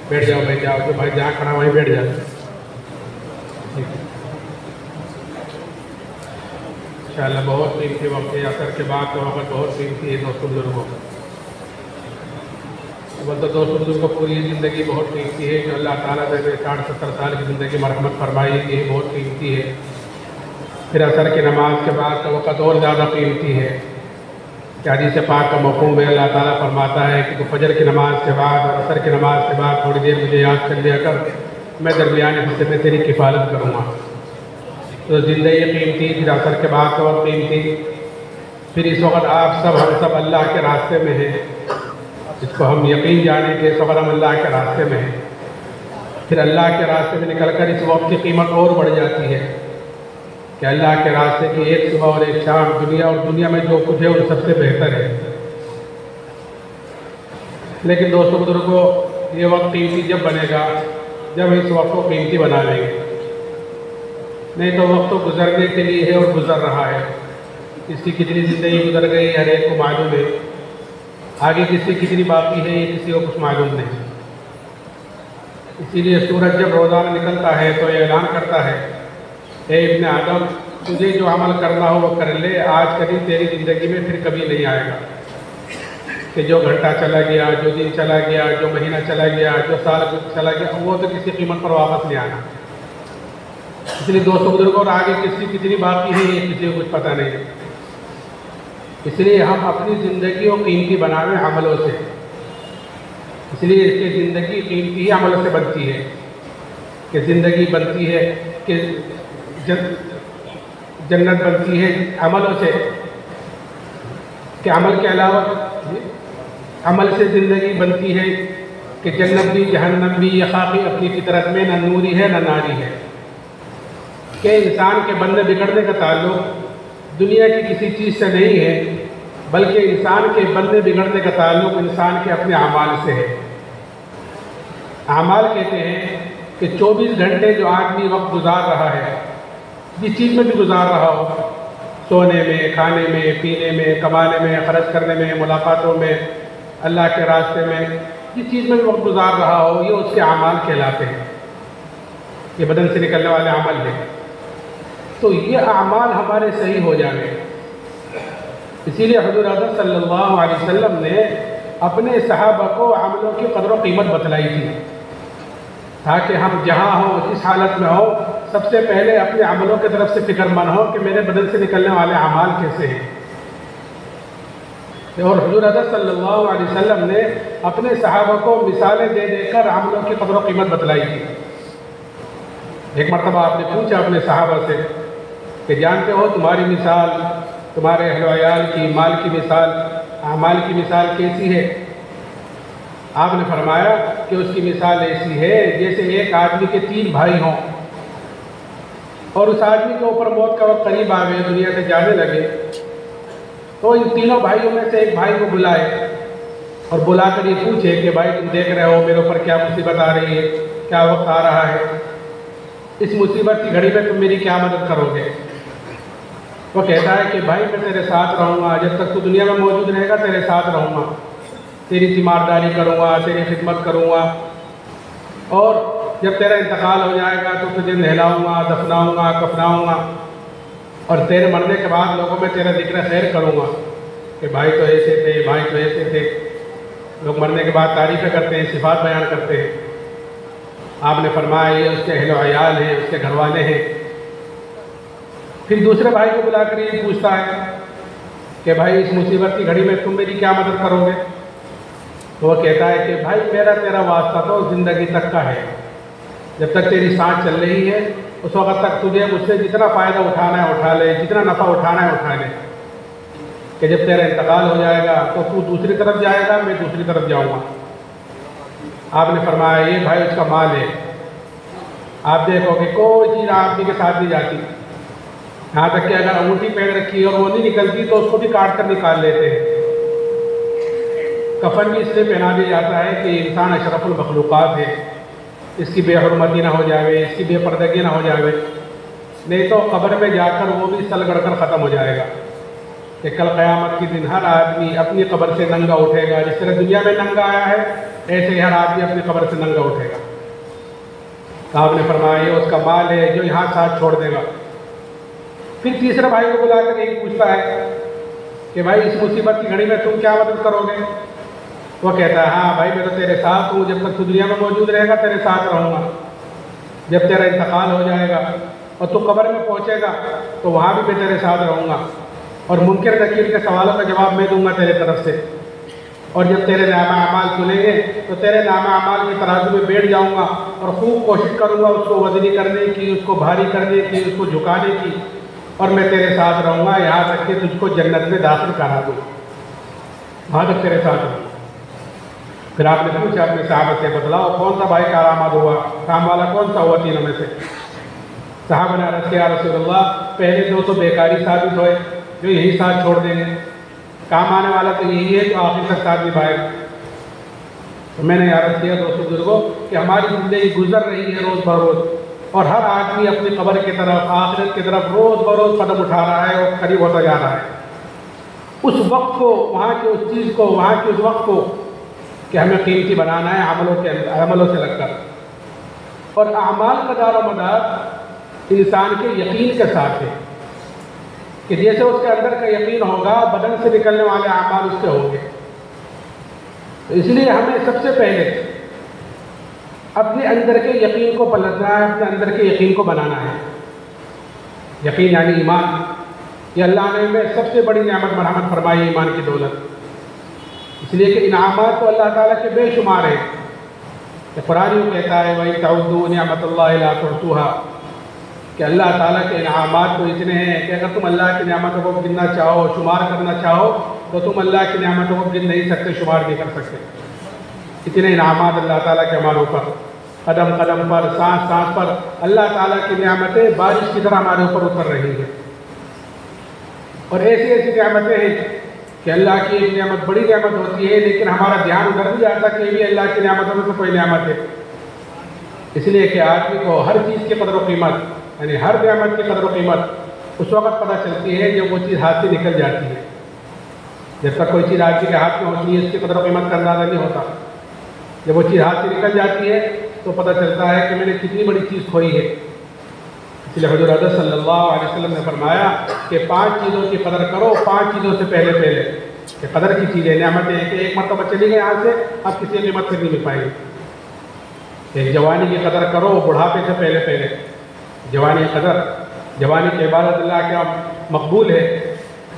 بیٹھ جاؤ بھائی، جاؤ تو بھائی جہاں کھڑا وہیں بیٹھ جاؤ. انشاءاللہ بہت قیمتی وقت ہے، اثر کے بعد کا وقت بہت قیمتی ہے دوستوں بزرگوں. بولتے دوستوں بزرگوں کو پوری زندگی بہت قیمتی ہے، جو اللہ تعالیٰ نے 60-70 سال کی زندگی مرحمت فرمائی ہے، یہ بہت قیمتی ہے. پھر اثر کی نماز کے بعد کا وقت اور زیادہ قیمتی ہے. کہ حدیث پاک کا مفہوم میں اللہ تعالیٰ فرماتا ہے کہ تو فجر کی نماز کے بعد اور عصر کی نماز کے بعد تھوڑی دیر مجھے یاد کر لیا کر، میں درمیانے حصے میں تیری کفالت کروں گا. تو زندگی قیمتی، پھر عصر کے بعد کا وقت قیمتی. پھر اس وقت آپ سب ہم سب اللہ کے راستے میں ہیں، جس کو ہم یقین جانیں کہ اس وقت ہم اللہ کے راستے میں ہیں. پھر اللہ کے راستے میں نکل کر اس وقت کی قیمت اور بڑھ جاتی ہے کہ اللہ کے راستے کی ایک صبح اور ایک شام دنیا اور دنیا میں جو کچھ ہے وہ سب سے بہتر ہے. لیکن دوستوں بزرگوں، یہ وقت قیمتی جب بنے گا جب اس وقت کو قیمتی بنا لیں گے. نہیں تو وقت تو گزرنے کے لیے ہے اور گزر رہا ہے. کس کی کتنی زندگی گزر گئی ہر ایک کو معلوم ہے، آگے کس کی کتنی باقی ہے یہ کسی کو کچھ معلوم نہیں. اسی لیے سورج جب روزانہ نکلتا ہے تو یہ اعلان کرتا ہے، اے ابن آدم، تجھے جو عمل کرنا ہو وہ کر لے، آج کبھی تیری زندگی میں پھر کبھی نہیں آئے گا کہ جو گھنٹہ چلا گیا، جو دن چلا گیا، جو مہینہ چلا گیا، جو سال چلا گیا، وہ تو کسی قیمت پر واپس نہیں آنا. اس لیے دوستوں بزرگوں، اور آگے کس کی کتنی باقی ہے یہ کسی کو کچھ پتہ نہیں ہے. اس لیے ہم اپنی زندگی کو قیمتی بناویں عملوں سے. اس لیے اس کی زندگی قیمتی ہی عملوں سے بنتی ہے. کہ زندگی بنتی ہے کہ جنت بنتی ہے عملوں سے، کہ عمل کے علاوہ عمل سے زندگی بنتی ہے کہ جنت بھی جہنم بھی یہ خاکی اپنی فطرت میں نہ نوری ہے نہ ناری ہے. کہ انسان کے بننے بگڑنے کا تعلق دنیا کی کسی چیز سے نہیں ہے، بلکہ انسان کے بننے بگڑنے کا تعلق انسان کے اپنے اعمال سے ہے. اعمال کہتے ہیں کہ 24 گھنٹے جو آدمی وقت گزار رہا ہے، جس چیز میں بھی گزار رہا ہو، سونے میں، کھانے میں، پینے میں، کمانے میں، خرچ کرنے میں، ملاقاتوں میں، اللہ کے راستے میں، جس چیز میں بھی وقت گزار رہا ہو، یہ اس کے اعمال کہلاتے ہیں. یہ بدن سے نکلنے والے عمل ہیں. تو یہ اعمال ہمارے صحیح ہو جائیں. اسی لیے حضور اعظم صلی اللہ علیہ وسلم نے اپنے صحابہ کو عملوں کی قدر و قیمت بتلائی تھی، تاکہ ہم جہاں ہوں جس حالت میں ہوں سب سے پہلے اپنے عملوں کی طرف سے فکر مند ہوں کہ میرے بدن سے نکلنے والے اعمال کیسے ہیں. اور حضور اعظم صلی اللہ علیہ وسلم نے اپنے صحابہ کو مثالیں دے دے کر عملوں کی قدر و قیمت بتلائی تھی. ایک مرتبہ آپ نے پوچھا اپنے صحابہ سے کہ جانتے ہو تمہاری مثال، تمہارے اہل و عیال کی، مال کی مثال، اعمال کی مثال کیسی ہے؟ آپ نے فرمایا کہ اس کی مثال ایسی ہے جیسے ایک آدمی کے 3 بھائی ہوں، اور اس آدمی کے اوپر موت کا وقت قریب آ گئے، دنیا سے جانے لگے، تو ان تینوں بھائیوں میں سے ایک بھائی کو بلائے اور بلا کر یہ پوچھے کہ بھائی تم دیکھ رہے ہو میرے اوپر کیا مصیبت آ رہی ہے، کیا وقت آ رہا ہے، اس مصیبت کی گھڑی میں تم میری کیا مدد کرو گے؟ وہ کہتا ہے کہ بھائی میں تیرے ساتھ رہوں گا، جب تک تو دنیا میں موجود رہے گا تیرے ساتھ رہوں گا، تیری تیمارداری کروں گا، تیری خدمت کروں گا، اور جب تیرا انتقال ہو جائے گا تو تجھے نہلاؤں گا، دفناؤں گا، کفناؤں گا، اور تیرے مرنے کے بعد لوگوں میں تیرا ذکر خیر کروں گا کہ بھائی تو ایسے تھے، بھائی تو ایسے تھے. لوگ مرنے کے بعد تعریفیں کرتے ہیں، صفات بیان کرتے ہیں. آپ نے فرمایا یہ اس کے اہل و عیال ہیں، اس کے گھر والے ہیں. پھر دوسرے بھائی کو بلا کر یہ پوچھتا ہے کہ بھائی اس مصیبت کی گھڑی میں تم میری کیا مدد کرو گے؟ تو وہ کہتا ہے کہ بھائی میرا تیرا واسطہ تو زندگی تک کا ہے، جب تک تیری سانس چل رہی ہے اس وقت تک تجھے مجھ سے جتنا فائدہ اٹھانا ہے اٹھا لے، جتنا نفع اٹھانا ہے اٹھا لے، کہ جب تیرا انتقال ہو جائے گا تو تو دوسری طرف جائے گا، میں دوسری طرف جاؤں گا. آپ نے فرمایا یہ بھائی اس کا مال ہے. آپ دیکھو کہ کوئی چیز آدمی کے ساتھ نہیں جاتی، یہاں تک کہ اگر انگوٹھی پہن رکھی اور وہ نہیں نکلتی تو اس کو بھی کاٹ کر نکال لیتے ہیں. کفن بھی اس لیے پہنا دیا جاتا ہے کہ انسان اشرف المخلوقات ہے، اس کی بے حرمتی نہ ہو جائے، اس کی بے پردگی نہ ہو جائے، نہیں تو قبر میں جا کر وہ بھی سل گڑ کر ختم ہو جائے گا. کہ کل قیامت کے دن ہر آدمی اپنی قبر سے ننگا اٹھے گا، جس طرح دنیا میں ننگا آیا ہے ایسے ہی ہر آدمی اپنی قبر سے ننگا اٹھے گا۔ تو آپ نے فرمایا یہ اس کا مال ہے جو یہاں ساتھ چھوڑ دے گا۔ پھر تیسرے بھائی کو بلا کر یہی پوچھتا ہے کہ بھائی اس مصیبت کی گھڑی میں تم کیا مدد کرو گے؟ وہ کہتا ہے ہاں بھائی میں تو تیرے ساتھ ہوں، جب تک تو دنیا میں موجود رہے گا تیرے ساتھ رہوں گا، جب تیرا انتقال ہو جائے گا اور تو قبر میں پہنچے گا تو وہاں بھی میں تیرے ساتھ رہوں گا، اور منکر نکیر کے سوالوں کا جواب میں دوں گا تیرے طرف سے، اور جب تیرے نامہ اعمال کھلیں گے تو تیرے نامہ اعمال کے ترازو میں بیٹھ جاؤں گا اور خوب کوشش کروں گا اس کو وزنی کرنے کی، اس کو بھاری کرنے کی، اس کو جھکانے کی، اور میں تیرے ساتھ رہوں گا یہاں تک کہ تجھ کو جنت میں داخل کرا دوں، وہاں تک تیرے ساتھ رہوں گا۔ پھر آپ نے پوچھا اپنے صحابہ سے بتلاؤ کون سا بھائی کارآمد ہوا، کام والا کون سا ہوا تینوں میں سے؟ صحابہ نے عرض کیا رسول اللہ پہلے دو تو بیکاری ثابت ہوئے جو یہی ساتھ چھوڑ دیں گے، کام آنے والا تو یہی ہے جو آخر تک ساتھ نبھائے۔ تو میں نے عرض کیا دوستو بزرگوں کہ ہماری زندگی گزر رہی ہے روز بروز، اور ہر آدمی اپنی قبر کی طرف، آخرت کی طرف روز بروز قدم اٹھا رہا ہے اور قریب ہوتا جا رہا ہے۔ اس وقت کو، وہاں کی اس چیز کو، وہاں کے اس وقت کو کہ ہمیں قیمتی بنانا ہے عملوں سے لگ کر، اور اعمال کا دار و مدار انسان کے یقین کے ساتھ ہے کہ جیسے اس کے اندر کا یقین ہوگا بدن سے نکلنے والے اعمال اس کے ہوں گے۔ تو اس لیے ہمیں سب سے پہلے اپنے اندر کے یقین کو پلٹنا ہے، اپنے اندر کے یقین کو بنانا ہے۔ یقین یعنی ایمان، یہ اللہ نے ہمیں سب سے بڑی نعمت مرحمت فرمائی ایمان کی دولت، اس لیے کہ انعامات تو اللہ تعالیٰ کے بے شمار ہیں۔ کہ قرآن یوں کہتا ہے وَإِن تَعُدُّوا نِعْمَتَ اللَّهِ لَا تُحْصُوهَا، کہ اللہ تعالیٰ کے انعامات تو اتنے ہیں کہ اگر تم اللہ کی نعمتوں کو گننا چاہو، شمار کرنا چاہو تو تم اللہ کی نعمتوں کو گن نہیں سکتے، شمار نہیں کر سکتے۔ اتنے انعامات اللہ تعالیٰ کے ہمارے اوپر، قدم قدم پر، سانس سانس پر اللہ تعالیٰ کی نعمتیں بارش کی طرح ہمارے اوپر اتر رہی ہیں، اور ایسی ایسی نعمتیں ہیں کہ اللہ کی ایک نعمت بڑی نعمت ہوتی ہے لیکن ہمارا دھیان ادھر نہیں جاتا کہ یہ بھی اللہ کی نعمتوں میں سے کوئی نعمت ہے۔ اس لیے کہ آدمی کو ہر چیز کی قدر و قیمت، یعنی ہر نعمت کی قدر و قیمت اس وقت پتہ چلتی ہے جب وہ چیز ہاتھ سے نکل جاتی ہے۔ جب تک کوئی چیز آدمی کے ہاتھ میں ہوتی ہے اس کی قدر و قیمت کا اندازہ نہیں ہوتا، جب وہ چیز ہاتھ سے نکل جاتی ہے تو پتہ چلتا ہے کہ میں نے کتنی بڑی چیز کھوئی ہے۔ اس لیے حضور اقدس صلی اللہ علیہ وسلم نے فرمایا کہ 5 چیزوں کی قدر کرو، 5 چیزوں سے پہلے کہ قدر کی چیزیں نعمتیں ہیں کہ ایک مرتبہ چلی گئی یہاں سے اب کسی قیمت سے نہیں مل پائے گی۔ ایک جوانی کی قدر کرو بڑھاپے سے پہلے، جوانی قدر، جوانی کی عبادت اللہ کے مقبول ہے،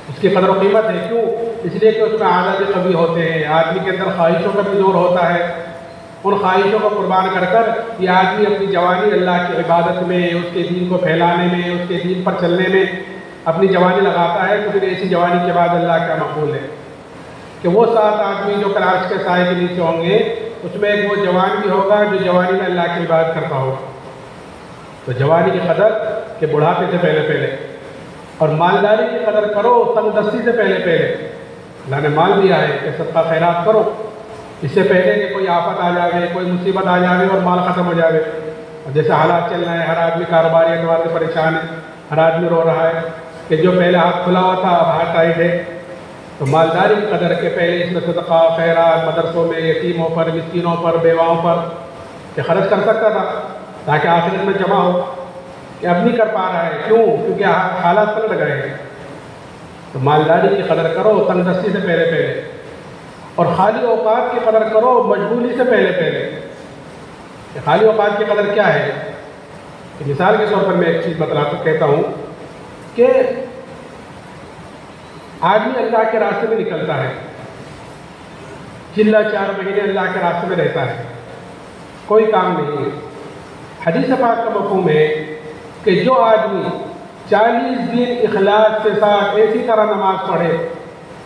اس کی قدر و قیمت ہے۔ کیوں؟ اس لیے کہ اس میں عادت قوی ہوتے ہیں، آدمی کے اندر خواہشوں کا بھی زور ہوتا ہے، ان خواہشوں کو قربان کر کر یہ آدمی اپنی جوانی اللہ کی عبادت میں، اس کے دین کو پھیلانے میں، اس کے دین پر چلنے میں اپنی جوانی لگاتا ہے، تو پھر ایسی جوانی کے بعد اللہ کا مقبول ہے کہ وہ 7 آدمی جو کل عرش کے سائے کے نیچے ہوں گے اس میں ایک وہ جوان بھی ہوگا جو جوانی میں اللہ کی عبادت کرتا ہوگا۔ تو جوانی کی قدر کہ بڑھاپے سے پہلے، اور مالداری کی قدر کرو تنگ دستی سے پہلے۔ اللہ نے مال دیا ہے کہ صدقہ خیرات کرو، اس سے پہلے کہ کوئی آفت آ جائے، کوئی مصیبت آ جائے اور مال ختم ہو جائے۔ اور جیسے حالات چل رہے ہیں، ہر آدمی کاروباری اعتبار سے پریشان ہے، ہر آدمی رو رہا ہے کہ جو پہلے ہاتھ کھلا ہوا تھا اب ہاتھ ٹائٹ ہے۔ تو مالداری کی قدر کے پہلے اس میں صدقہ خیرات مدرسوں میں، یتیموں پر، مسکینوں پر، بیواؤں پر کہ خرچ کر سکتا تھا تاکہ آخرت میں جمع ہو، کہ اب نہیں کر پا رہا ہے۔ کیوں؟ کیونکہ حالات پلٹ گئے ہیں۔ تو مالداری کی قدر کرو تنگ دستی سے پہلے، اور خالی اوقات کی قدر کرو مشغولی سے پہلے۔ کہ خالی اوقات کی قدر کیا ہے؟ کہ مثال کے طور پر میں ایک چیز کہتا ہوں کہ آدمی اللہ کے راستے میں نکلتا ہے، چلا 4 مہینے اللہ کے راستے میں رہتا ہے، کوئی کام نہیں ہے۔ حدیث پاک کا مفہوم ہے کہ جو آدمی 40 دن اخلاص کے ساتھ ایسی طرح نماز پڑھے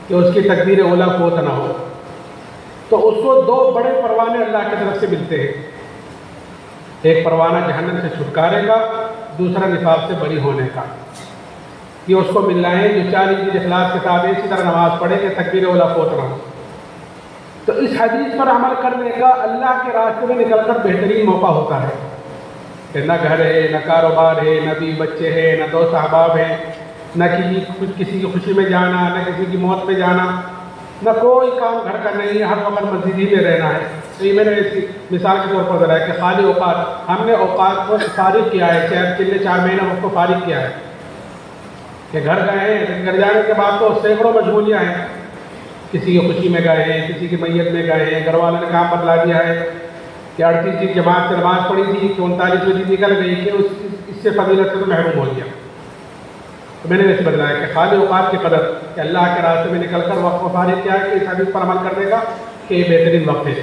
کہ اس کی تکبیر اولیٰ فوت نہ ہو، تو اس کو 2 بڑے پروانے اللہ کی طرف سے ملتے ہیں۔ ایک پروانہ جہنم سے چھٹکارے کا، دوسرا نفاق سے بری ہونے کا۔ یہ اس کو مل رہے ہیں جو 40 دن اخلاص کے ساتھ اسی طرح نماز پڑھے کہ تکبیر اولیٰ فوت نہ ہو۔ تو اس حدیث پر عمل کرنے کا اللہ کے راستے میں نکل کر بہترین موقع ہوتا ہے کہ نہ گھر ہے، نہ کاروبار ہے، نہ بھی بچے ہیں، نہ دوست احباب ہیں، نہ کسی کی خوشی میں جانا، نہ کسی کی موت میں جانا، نہ کوئی کام گھر کا نہیں ہے، ہر وقت مسجد ہی میں رہنا ہے۔ تو یہ میں نے ایسی مثال کے طور پر بتایا کہ خالی اوقات، ہم نے اوقات کو فارغ کیا ہے، 4 مہینے وقت کو فارغ کیا ہے کہ گھر گئے ہیں، گھر جانے کے بعد تو سینکڑوں مشغولیاں ہیں، کسی کی خوشی میں گئے ہیں، کسی کی میت میں گئے ہیں، گھر والوں نے کام بدلا دیا ہے کہ 38 جماعت سے نماز پڑھی تھی کہ 39 بجے نکل گئی کہ اس سے فضیلت سے تو محروم ہو گیا۔ تو میں نے ویسے بتلایا کہ خالی اوقات کی قدر، کہ اللہ کے راستے میں نکل کر وقت کو فارغ کیا ہے کہ اس حدیث پر عمل کرنے کا کہ یہ بہترین وقت ہے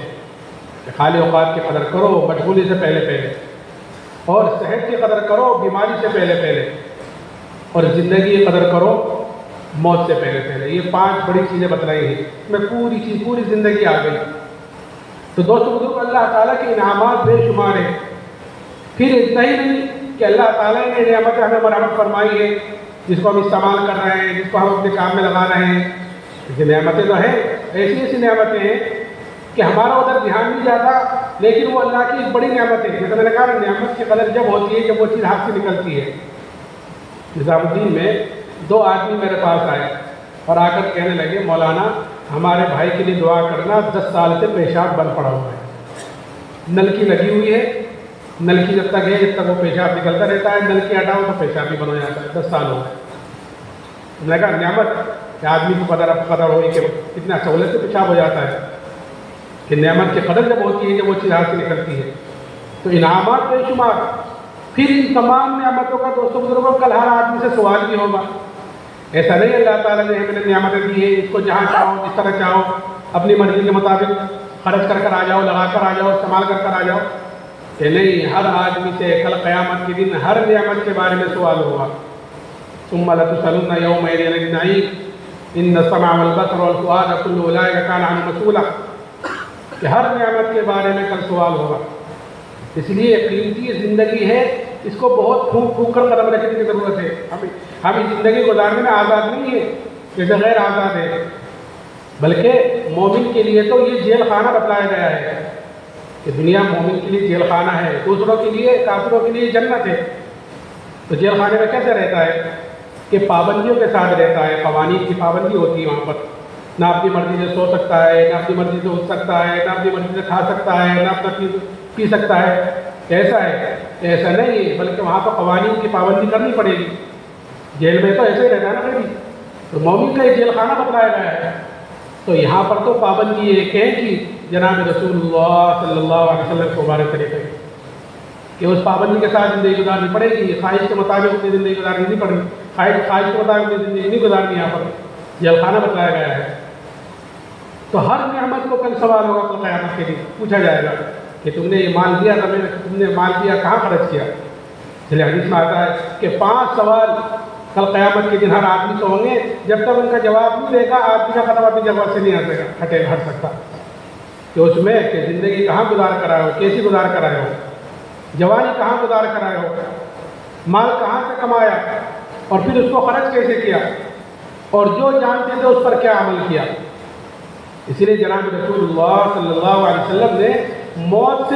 کہ خالی اوقات کی قدر کرو مشغولی سے پہلے اور صحت کی قدر کرو بیماری سے پہلے اور زندگی کی قدر کرو موت سے پہلے۔ یہ 5 بڑی چیزیں بتلائی ہیں، میں پوری زندگی آ گئی۔ تو دوستو بزرگ، اللہ تعالیٰ کے انعامات بے شمار ہیں۔ پھر اتنا ہی نہیں کہ اللہ تعالیٰ نے نعمتیں ہمیں مرحمت فرمائی ہے جس کو ہم استعمال کر رہے ہیں، جس کو ہم اپنے کام میں لگا رہے ہیں۔ یہ نعمتیں تو ہیں، ایسی نعمتیں ہیں کہ ہمارا ادھر دھیان نہیں جاتا، لیکن وہ اللہ کی ایک بڑی نعمت ہے۔ جیسے میں نے کہا، نعمت کی قدر جب ہوتی ہے جب وہ چیز ہاتھ سے نکلتی ہے۔ نظام الدین میں 2 آدمی میرے پاس آئے اور آ کر کہنے لگے، مولانا ہمارے بھائی کے لیے دعا کرنا، 10 سال سے پیشاب بند پڑا ہوا ہے، نلکی لگی ہوئی ہے، نلکی جب تک ہے جب تک وہ پیشاب نکلتا رہتا ہے، نلکی ہٹاؤ تو پیشاب بھی بند ہو جاتا ہے، 10 سال ہو گئے۔ میں نے کہا نعمت کہ آدمی کو قدر ہوئی کہ کتنا سہولت سے پیشاب ہو جاتا ہے، کہ نعمت کی قدر جب ہوتی ہے کہ وہ چیز ہاتھ سے نکلتی ہے۔ تو انعامات بے شمار۔ پھر ان تمام نعمتوں کا دوستوں بزرگوں کل ہر آدمی سے سوال بھی ہوگا۔ ایسا نہیں اللہ تعالیٰ نے ہمیں نعمتیں دی ہیں، اس کو جہاں چاہو جس طرح چاہو اپنی مرضی کے مطابق خرچ کر آ جاؤ، لگا کر آ جاؤ، استعمال کر آ جاؤ، کہ نہیں، ہر آدمی سے کل قیامت کے دن ہر نعمت کے بارے میں سوال ہوگا۔ ثم لتسألن يومئذ عن النعيم ان السمع والبصر والفؤاد كل اولئك كان عنه مسؤولا، کہ ہر نعمت کے بارے میں کل سوال ہوگا۔ اس لیے قیمتی زندگی ہے، اس کو بہت پھونک کر قدم رکھنے کی ضرورت ہے۔ ہم اس زندگی گزارنے میں آزاد نہیں ہے جیسے غیر آزاد ہے، بلکہ مومن کے لیے تو یہ جیل خانہ بتلایا گیا ہے کہ دنیا مومن کے لیے جیل خانہ ہے، دوسروں کے لیے، کافروں کے لیے جنت ہے۔ تو جیل خانے میں کیسے رہتا ہے کہ پابندیوں کے ساتھ رہتا ہے، قوانین کی پابندی ہوتی ہے وہاں پر، نہ اپنی مرضی سے سو سکتا ہے، نہ اپنی مرضی سے اٹھ سکتا ہے، نہ اپنی مرضی سے کھا سکتا ہے، نہ اپنا پی سکتا ہے۔ ایسا ہے؟ ایسا نہیں ہے، بلکہ وہاں پر قوانین کی پابندی کرنی پڑے گی۔ جیل میں تو ایسے ہی رہتا ہے نا بھائی، تو مومن کا یہ جیل خانہ بتلایا گیا ہے۔ تو یہاں پر تو پابندی ایک ہے کہ جناب رسول اللہ صلی اللہ علیہ وسلم کو مبارک طریقے کہ اس پابندی کے ساتھ زندگی گزارنی پڑے گی، خواہش کے مطابق اپنی زندگی گزارنی نہیں پڑے گی، خواہش کے مطابق اپنی زندگی نہیں گزارنی، یہاں پر جیل خانہ بتلایا گیا ہے۔ تو ہر نعمت کو کل سوال ہوگا، کل قیامت کے دن پوچھا جائے گا کہ تم نے یہ مال دیا تھا، تم نے مال دیا کہاں خرچ کیا؟ چلے حدیث میں آتا ہے کہ 5 سوال کل قیامت کے دن ہر آدمی سے ہوں گے، جب تک ان کا جواب نہیں دے گا آدمی کا قدم اپنی جگہ سے نہیں ہٹ سکتا، کہ اس میں کہ زندگی کہاں گزار کر آئے ہو، کیسی گزار کر آئے ہو، جوانی کہاں گزار کر آئے ہو، مال کہاں سے کمایا اور پھر اس کو خرچ کیسے کیا، اور جو جانتے تھے اس پر کیا عمل کیا۔ اسی لیے جناب رسول اللہ صلی اللہ علیہ وسلم نے موت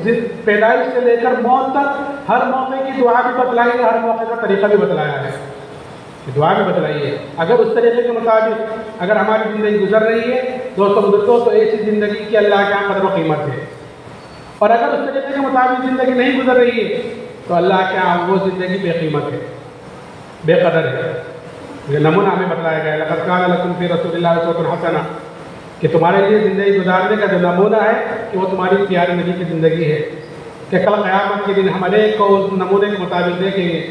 سے پیدائش سے لے کر موت تک ہر موقع کی دعا بھی بتلائی ہے، ہر موقع کا طریقہ بھی بتلایا ہے، دعا بھی بتلائی ہے۔ اگر اس طریقے کے مطابق اگر ہماری زندگی گزر رہی ہے دوستوں تو ایسی زندگی کی اللہ کے یہاں قدر و قیمت ہے، اور اگر اس طریقے کے مطابق زندگی نہیں گزر رہی ہے تو اللہ کے یہاں وہ زندگی بے قیمت ہے، بے قدر ہے۔ یہ نمونہ ہمیں بتلایا گیا ہے، لقد کان لکم فی رسول اللہ اسوۃ حسنہ، کہ تمہارے لیے زندگی گزارنے کا جو نمونہ ہے کہ وہ تمہاری پیارے نبی کی زندگی ہے، کہ کل قیامت کے دن ہم ہر ایک کو اس نمونے کے مطابق دیکھیں گے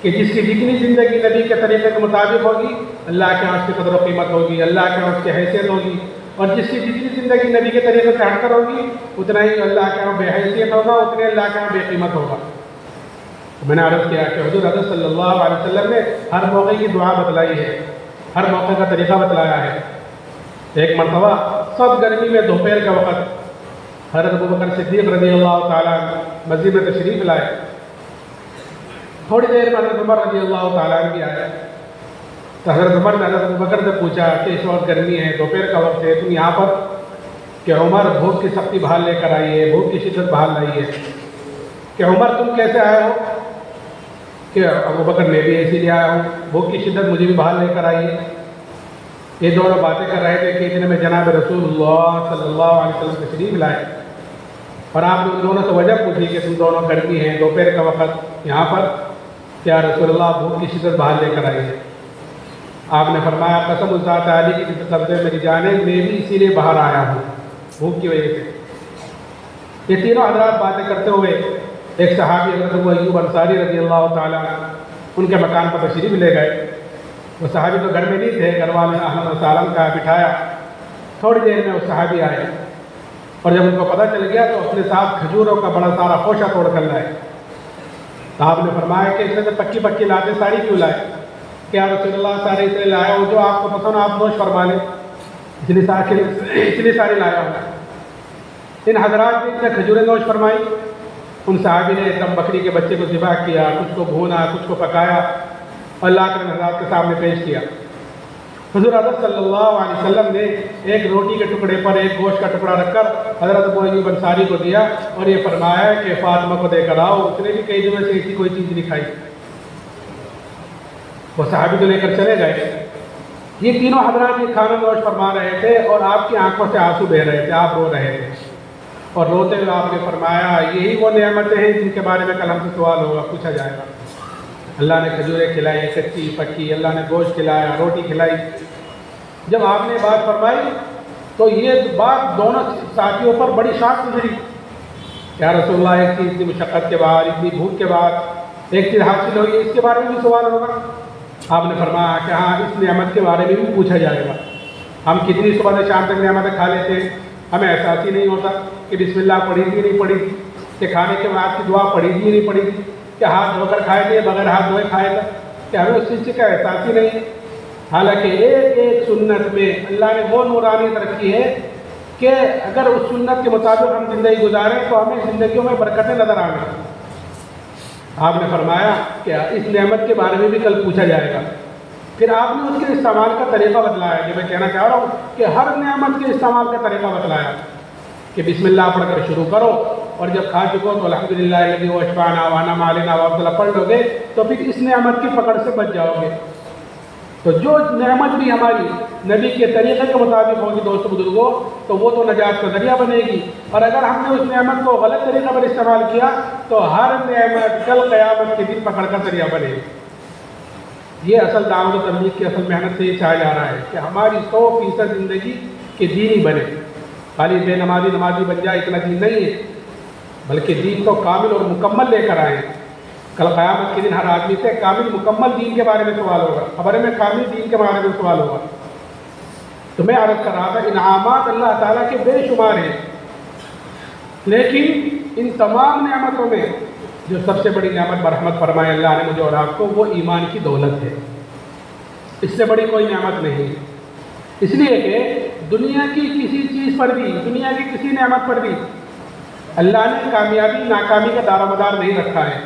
کہ جس کی جتنی زندگی نبی کے طریقے کے مطابق ہوگی اللہ کے یہاں اس کی قدر و قیمت ہوگی، اللہ کے یہاں اس کی حیثیت ہوگی، اور جس کی جتنی زندگی نبی کے طریقے سے ہٹ کر ہوگی اتنا ہی اللہ کے یہاں بے حیثیت ہوگا، اتنے اللہ کے یہاں بے قیمت ہوگا۔ میں نے عرض کیا کہ حضور حضرت صلی اللہ علیہ وسلم نے ہر موقع کی دعا بتلائی ہے، ہر موقع کا طریقہ بتلایا ہے۔ ایک مرتبہ سب گرمی میں دوپہر کا وقت حضرت ابوبکر صدیق رضی اللہ تعالیٰ مسجد میں تشریف لائے، تھوڑی دیر میں حضرت عمر رضی اللہ تعالیٰ بھی آئے، تو حضرت عمر نے حضرت ابوبکر سے پوچھا کہ اس وقت گرمی ہے، دوپہر کا وقت ہے، تم یہاں پر، کہ عمر بھوک کی سختی بحال لے کر آئی ہے، بھوک کی شدت بحال لائی ہے، کہ عمر تم کیسے آئے ہو؟ کہ ابو بکر میں بھی اسی لیے آیا ہوں، بھوک کی شدت مجھے بھی باہر لے کر آئی ہے۔ یہ دونوں باتیں کر رہے تھے کہ اتنے میں جناب رسول اللہ صلی اللہ علیہ وسلم تشریف لائے، اور آپ نے ان دونوں سے وجہ پوچھی کہ تم دونوں گرمی ہیں، دوپہر کا وقت یہاں پر، کیا رسول اللہ بھوک کی شدت باہر لے کر آئی ہے؟ آپ نے فرمایا قسم اس ذات عالی کی جس قبضے میری جان ہے، میں بھی اسی لیے باہر آیا ہوں بھوک کی وجہ سے۔ یہ تینوں حضرات باتیں کرتے ہوئے ایک صحابی حضرت ابو ایوب انصاری رضی اللہ تعالیٰ عنہ ان کے مکان پر تشریف لے گئے۔ وہ صحابی تو گھر میں نہیں تھے، گھر والوں نے اہلا و سہلا کا بٹھایا۔ تھوڑی دیر میں وہ صحابی آئے، اور جب ان کو پتہ چل گیا تو اپنے ساتھ کھجوروں کا بڑا سارا خوشہ توڑ کر لائے۔ تو آپ نے فرمایا کہ اس نے تو پکی پکی لاتے ساری کیوں لائے؟ کیا رسول اللہ سارے اس لیے لایا ہو جو آپ کو پسند آپ نوش فرما لیں، اس لیے ساری لایا ہوں۔ ان حضرات نے اتنے کھجوریں نوش فرمائی۔ ان صحابی نے ایک دم بکری کے بچے کو ذبح کیا، کچھ کو بھونا، کچھ کو پکایا، اور اللہ کے حضرات کے سامنے پیش کیا۔ حضور حضرت صلی اللہ علیہ وسلم نے ایک روٹی کے ٹکڑے پر ایک گوشت کا ٹکڑا رکھ کر حضرت ابو ایوب انصاری کو دیا، اور یہ فرمایا کہ فاطمہ کو دے کر آؤ، اس نے بھی کئی دنوں سے ایسی کوئی چیز نہیں کھائی۔ وہ صحابی کو لے کر چلے گئے۔ یہ تینوں حضرات یہ کھانا نوش فرما رہے تھے، اور آپ کی آنکھوں سے آنسو بہہ رہے تھے، آپ رو رہے تھے، اور روتے ہوئے آپ نے فرمایا یہی وہ نعمتیں ہیں جن کے بارے میں کل ہم سے سوال ہوگا، پوچھا جائے گا۔ اللہ نے کھجوریں کھلائی، کچی پکی، اللہ نے گوشت کھلایا، روٹی کھلائی۔ جب آپ نے بات فرمائی تو یہ بات دونوں ساتھیوں پر بڑی شاک گزری۔ یا رسول اللہ، ایک چیز اتنی مشقت کے بعد، اتنی بھوک کے بعد ایک چیز حاصل ہوئی، اس کے بارے میں بھی سوال ہوگا۔ آپ نے فرمایا کہ ہاں، اس نعمت کے بارے میں بھی پوچھا جائے گا۔ ہم کتنی صبح سے شام تک نعمتیں کھا لیتے ہیں، ہمیں احساس ہی نہیں ہوتا کہ بسم اللہ پڑھی تھی نہیں پڑھی تھی، کہ کھانے کے بعد کی دعا پڑھی تھی نہیں پڑھی تھی، کہ ہاتھ دھو کر کھائے تھے بغیر ہاتھ دھوئے کھائے تھا، کہ ہمیں اس چیز کا احساس ہی نہیں۔ حالانکہ ایک ایک سنت میں اللہ نے وہ نورانیت رکھی ہے کہ اگر اس سنت کے مطابق ہم زندگی گزاریں تو ہمیں زندگیوں میں برکتیں نظر آئیں۔ آپ نے فرمایا کہ اس نعمت کے بارے میں بھی کل پوچھا جائے گا۔ پھر آپ نے اس کے استعمال کا طریقہ بتلایا، جو میں کہنا چاہ رہا ہوں کہ ہر نعمت کے استعمال کا طریقہ بتلایا کہ بسم اللہ پڑھ کر شروع کرو، اور جب کھا چکو تو الحمدللہ الذی هو اشبعنا وانعم علینا وافضل پڑھ لو گے تو پھر اس نعمت کی پکڑ سے بچ جاؤ گے۔ تو جو نعمت بھی ہماری نبی کے طریقے کے مطابق ہوگی دوستو بزرگوں، تو وہ تو نجات کا ذریعہ بنے گی، اور اگر ہم نے اس نعمت کو غلط طریقہ پر استعمال کیا تو ہر نعمت کل قیامت کے دن پکڑ کا ذریعہ بنے گی۔ یہ اصل دعوت و تبلیغ کی اصل محنت سے یہ چاہا جا رہا ہے کہ ہماری 100% زندگی کے دین ہی بنے، خالی بے نمازی بن جائے اتنا دین نہیں ہے، بلکہ دین کو کامل اور مکمل لے کر آئیں۔ کل قیامت کے دن ہر آدمی سے کامل مکمل دین کے بارے میں سوال ہوگا، خبر میں کامل دین کے بارے میں سوال ہوگا۔ تو میں عرض کر رہا تھا انعامات اللہ تعالیٰ کے بے شمار ہیں، لیکن ان تمام نعمتوں میں جو سب سے بڑی نعمت مرحمت فرمائے اللہ نے مجھے اور آپ کو، وہ ایمان کی دولت ہے۔ اس سے بڑی کوئی نعمت نہیں، اس لیے کہ دنیا کی کسی چیز پر بھی، دنیا کی کسی نعمت پر بھی اللہ نے کامیابی ناکامی کا دار و مدار نہیں رکھا ہے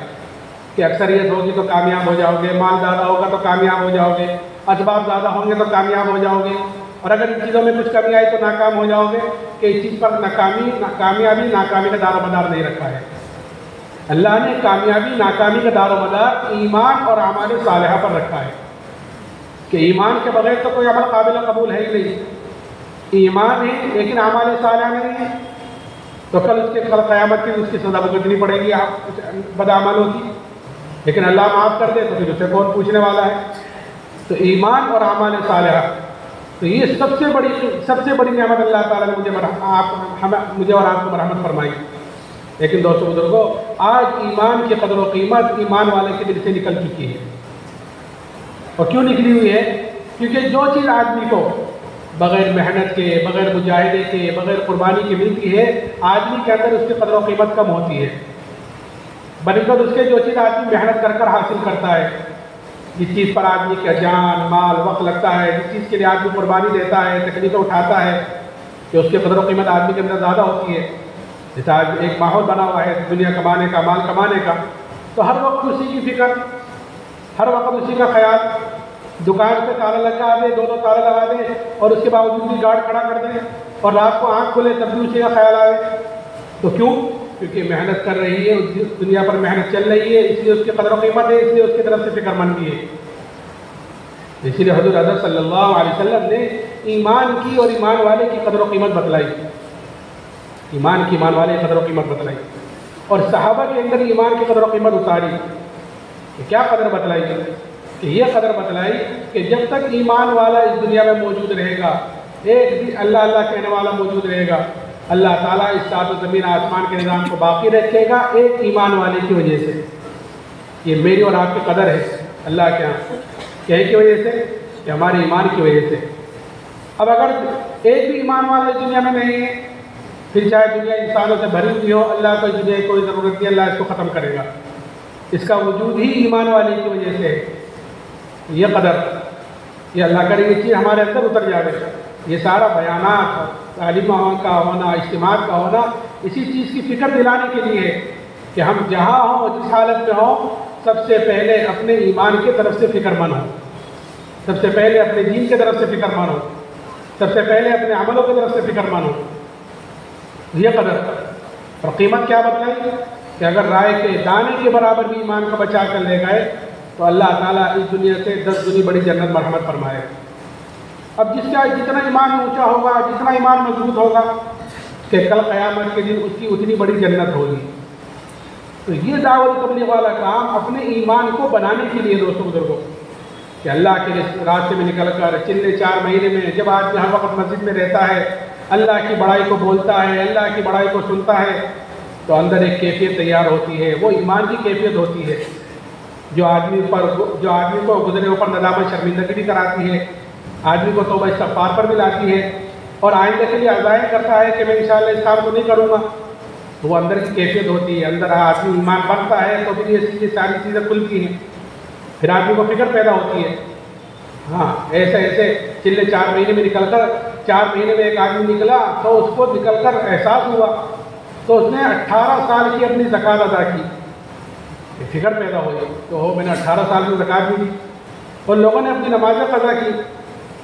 کہ اکثریت ہوگی تو کامیاب ہو جاؤ گے، مال زیادہ ہوگا تو کامیاب ہو جاؤ گے، اسباب زیادہ ہوں گے تو کامیاب ہو جاؤ گے، اور اگر ان چیزوں میں کچھ کمی آئی تو ناکام ہو جاؤ گے، کہ اس چیز پر کامیابی ناکامی کا دار و مدار نہیں رکھا ہے۔ اللہ نے کامیابی ناکامی کا دار و مدار ایمان اور اعمال صالحہ پر رکھا ہے، کہ ایمان کے بغیر تو کوئی عمل قابل قبول ہے ہی نہیں۔ ایمان ہے لیکن اعمال صالحہ نہیں ہے تو کل قیامت کی اس کی سزا بھگتنی پڑے گی آپ بدعملوں کی، لیکن اللہ معاف کر دے تو پھر اسے کون پوچھنے والا ہے۔ تو ایمان اور اعمال صالحہ، تو یہ سب سے بڑی نعمت اللہ تعالیٰ نے مجھے اور آپ کو مرحمت فرمائی۔ لیکن دوستو بزرگوں، آج ایمان کی قدر و قیمت ایمان والے کے دل سے نکل چکی ہے۔ اور کیوں نکلی ہوئی ہے؟ کیونکہ جو چیز آدمی کو بغیر محنت کے، بغیر مجاہدے کے، بغیر قربانی کے ملتی ہے، آدمی کے اندر اس کی قدر و قیمت کم ہوتی ہے، بنسبت اس کے جو چیز آدمی محنت کر کر حاصل کرتا ہے، جس چیز پر آدمی کا جان مال وقت لگتا ہے، جس چیز کے لیے آدمی قربانی دیتا ہے، تکلیفیں اٹھاتا ہے، کہ اس کی قدر و قیمت آدمی کے اندر زیادہ ہوتی ہے۔ جیسے آج ایک ماحول بنا ہوا ہے دنیا کمانے کا، مال کمانے کا، تو ہر وقت اسی کی فکر، ہر وقت اسی کا خیال، دکان پہ تالا لگا دے، دو تالا لگا دے، اور اس کے باوجود بھی گارڈ کھڑا کر دیں، اور رات کو آنکھ کھلے تب بھی اسی کا خیال آئے۔ تو کیوں؟ کیونکہ محنت کر رہی ہے، دنیا پر محنت چل رہی ہے، اس لیے اس کی قدر و قیمت ہے، اس لیے اس کی طرف سے فکر مندی ہے۔ اسی لیے حضور اعظم صلی اللہ علیہ وسلم نے ایمان کی اور ایمان والے کی قدر و قیمت بتلائی، ایمان کی ایمان والے کی قدر و قیمت بتلائی، اور صحابہ کے اندر ایمان کی قدر و قیمت اتاری۔ کہ کیا قدر بتلائی؟ کہ یہ قدر بتلائی کہ جب تک ایمان والا اس دنیا میں موجود رہے گا، ایک بھی اللہ اللہ کہنے والا موجود رہے گا، اللہ تعالیٰ اس سات و زمین آسمان کے نظام کو باقی رکھے گا ایک ایمان والے کی وجہ سے۔ یہ میری اور آپ کی قدر ہے اللہ کے یہاں، کیا کی وجہ سے؟ کہ ہمارے ایمان کی وجہ سے۔ اب اگر ایک بھی ایمان والا اس دنیا میں نہیں ہے، پھر چاہے دنیا انسانوں سے بھری ہوئی ہو، اللہ کو اس دنیا کی کوئی ضرورت نہیں، اللہ اس کو ختم کرے گا۔ اس کا وجود ہی ایمان والے کی وجہ سے ہے۔ یہ قدر، یہ اللہ کرے یہ چیز ہمارے اندر اتر جائے گا۔ یہ سارا بیانات، تعلیموں کا ہونا، اجتماع کا ہونا، اسی چیز کی فکر دلانے کے لیے ہے کہ ہم جہاں ہوں، جس حالت میں ہوں، سب سے پہلے اپنے ایمان کی طرف سے فکر مند ہوں، سب سے پہلے اپنے دین کی طرف سے فکر مند ہوں، سب سے پہلے اپنے عملوں کی طرف سے فکر مند ہوں۔ یہ قدر اور قیمت کیا بتلائی کہ اگر رائے کے دانے کے برابر بھی ایمان کو بچا کر لے گئے تو اللہ تعالیٰ اس دنیا سے 10 گنی بڑی جنت مرحمت فرمائے۔ اب جس کا جتنا ایمان اونچا ہوگا، جتنا ایمان مضبوط ہوگا، کہ کل قیامت کے دن اس کی اتنی بڑی جنت ہوگی۔ تو یہ دعوت تبلیغ والا کام اپنے ایمان کو بنانے کے لیے دوستوں بزرگوں، کہ اللہ کے راستے میں نکل کر چلے 4 مہینے میں جب آدمی ہر وقت مسجد میں رہتا ہے، اللہ کی بڑائی کو بولتا ہے، اللہ کی بڑائی کو سنتا ہے، تو اندر ایک کیفیت تیار ہوتی ہے، وہ ایمان کی کیفیت ہوتی ہے جو آدمی کو گزرے اوپر ندامت شرمندگی بھی کراتی ہے، آدمی کو توبہ استغفار پر بھی لاتی ہے، اور آئندہ کے لیے عزائم کرتا ہے کہ میں انشاءاللہ اس کام کو نہیں کروں گا۔ تو وہ اندر کی کیفیت ہوتی ہے، اندر آدمی ایمان بنتا ہے تو پھر یہ ساری چیزیں کھلتی ہیں، پھر آدمی کو فکر پیدا ہوتی ہے۔ ہاں، ایسے چلے 4 مہینے میں نکل کر 4 مہینے میں ایک آدمی نکلا تو اس کو نکل کر احساس ہوا، تو اس نے 18 سال کی اپنی زکوٰۃ ادا کی، فکر پیدا ہوئی تو میں نے 18 سال میں زکوٰۃ بھی دی، اور لوگوں نے اپنی نمازیں قضا کی،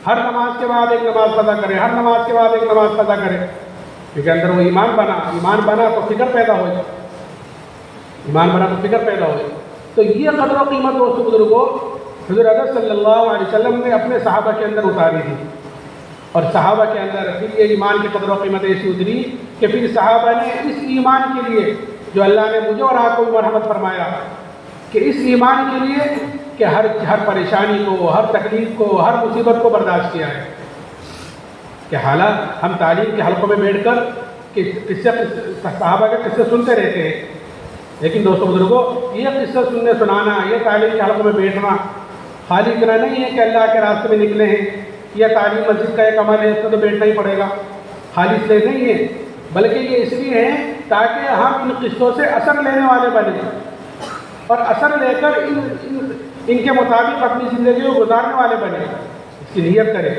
ہر نماز کے بعد ایک نماز قضا کرے، ہر نماز کے بعد ایک نماز قضا کرے، کیونکہ اندر وہ ایمان بنا تو فکر پیدا ہوئی، ایمان بنا تو فکر پیدا ہوئی۔ تو یہ قدر و قیمت دوستوں بزرگوں حضور اعظم صلی اللہ علیہ وسلم نے اپنے صحابہ کے اندر اتاری تھی، اور صحابہ کے اندر پھر یہ ایمان کی قدر و قیمت ایسی اتری کہ پھر صحابہ نے اس ایمان کے لیے جو اللہ نے مجھے اور آپ کو بھی مرحمت فرمایا، کہ اس ایمان کے لیے کہ ہر پریشانی کو، ہر تکلیف کو، ہر مصیبت کو برداشت کیا ہے۔ کہ حالات ہم تعلیم کے حلقوں میں بیٹھ کر صحابہ کے قصے سنتے رہتے ہیں، لیکن دوستوں بزرگوں یہ قصہ سننے سنانا، یہ تعلیم کے حلقوں میں بیٹھنا خالی اتنا نہیں ہے کہ اللہ کے راستے میں نکلے ہیں، یہ تعلیم مسجد کا ایک عمل ہے، اس کو تو بیٹھنا ہی پڑے گا، خالی اس لیے نہیں ہے، بلکہ یہ اس لیے ہے تاکہ ہم ان قصوں سے اثر لینے والے بنیں، اور اثر لے کر ان کے مطابق اپنی زندگی کو گزارنے والے بنیں۔ اس کی نیت کریں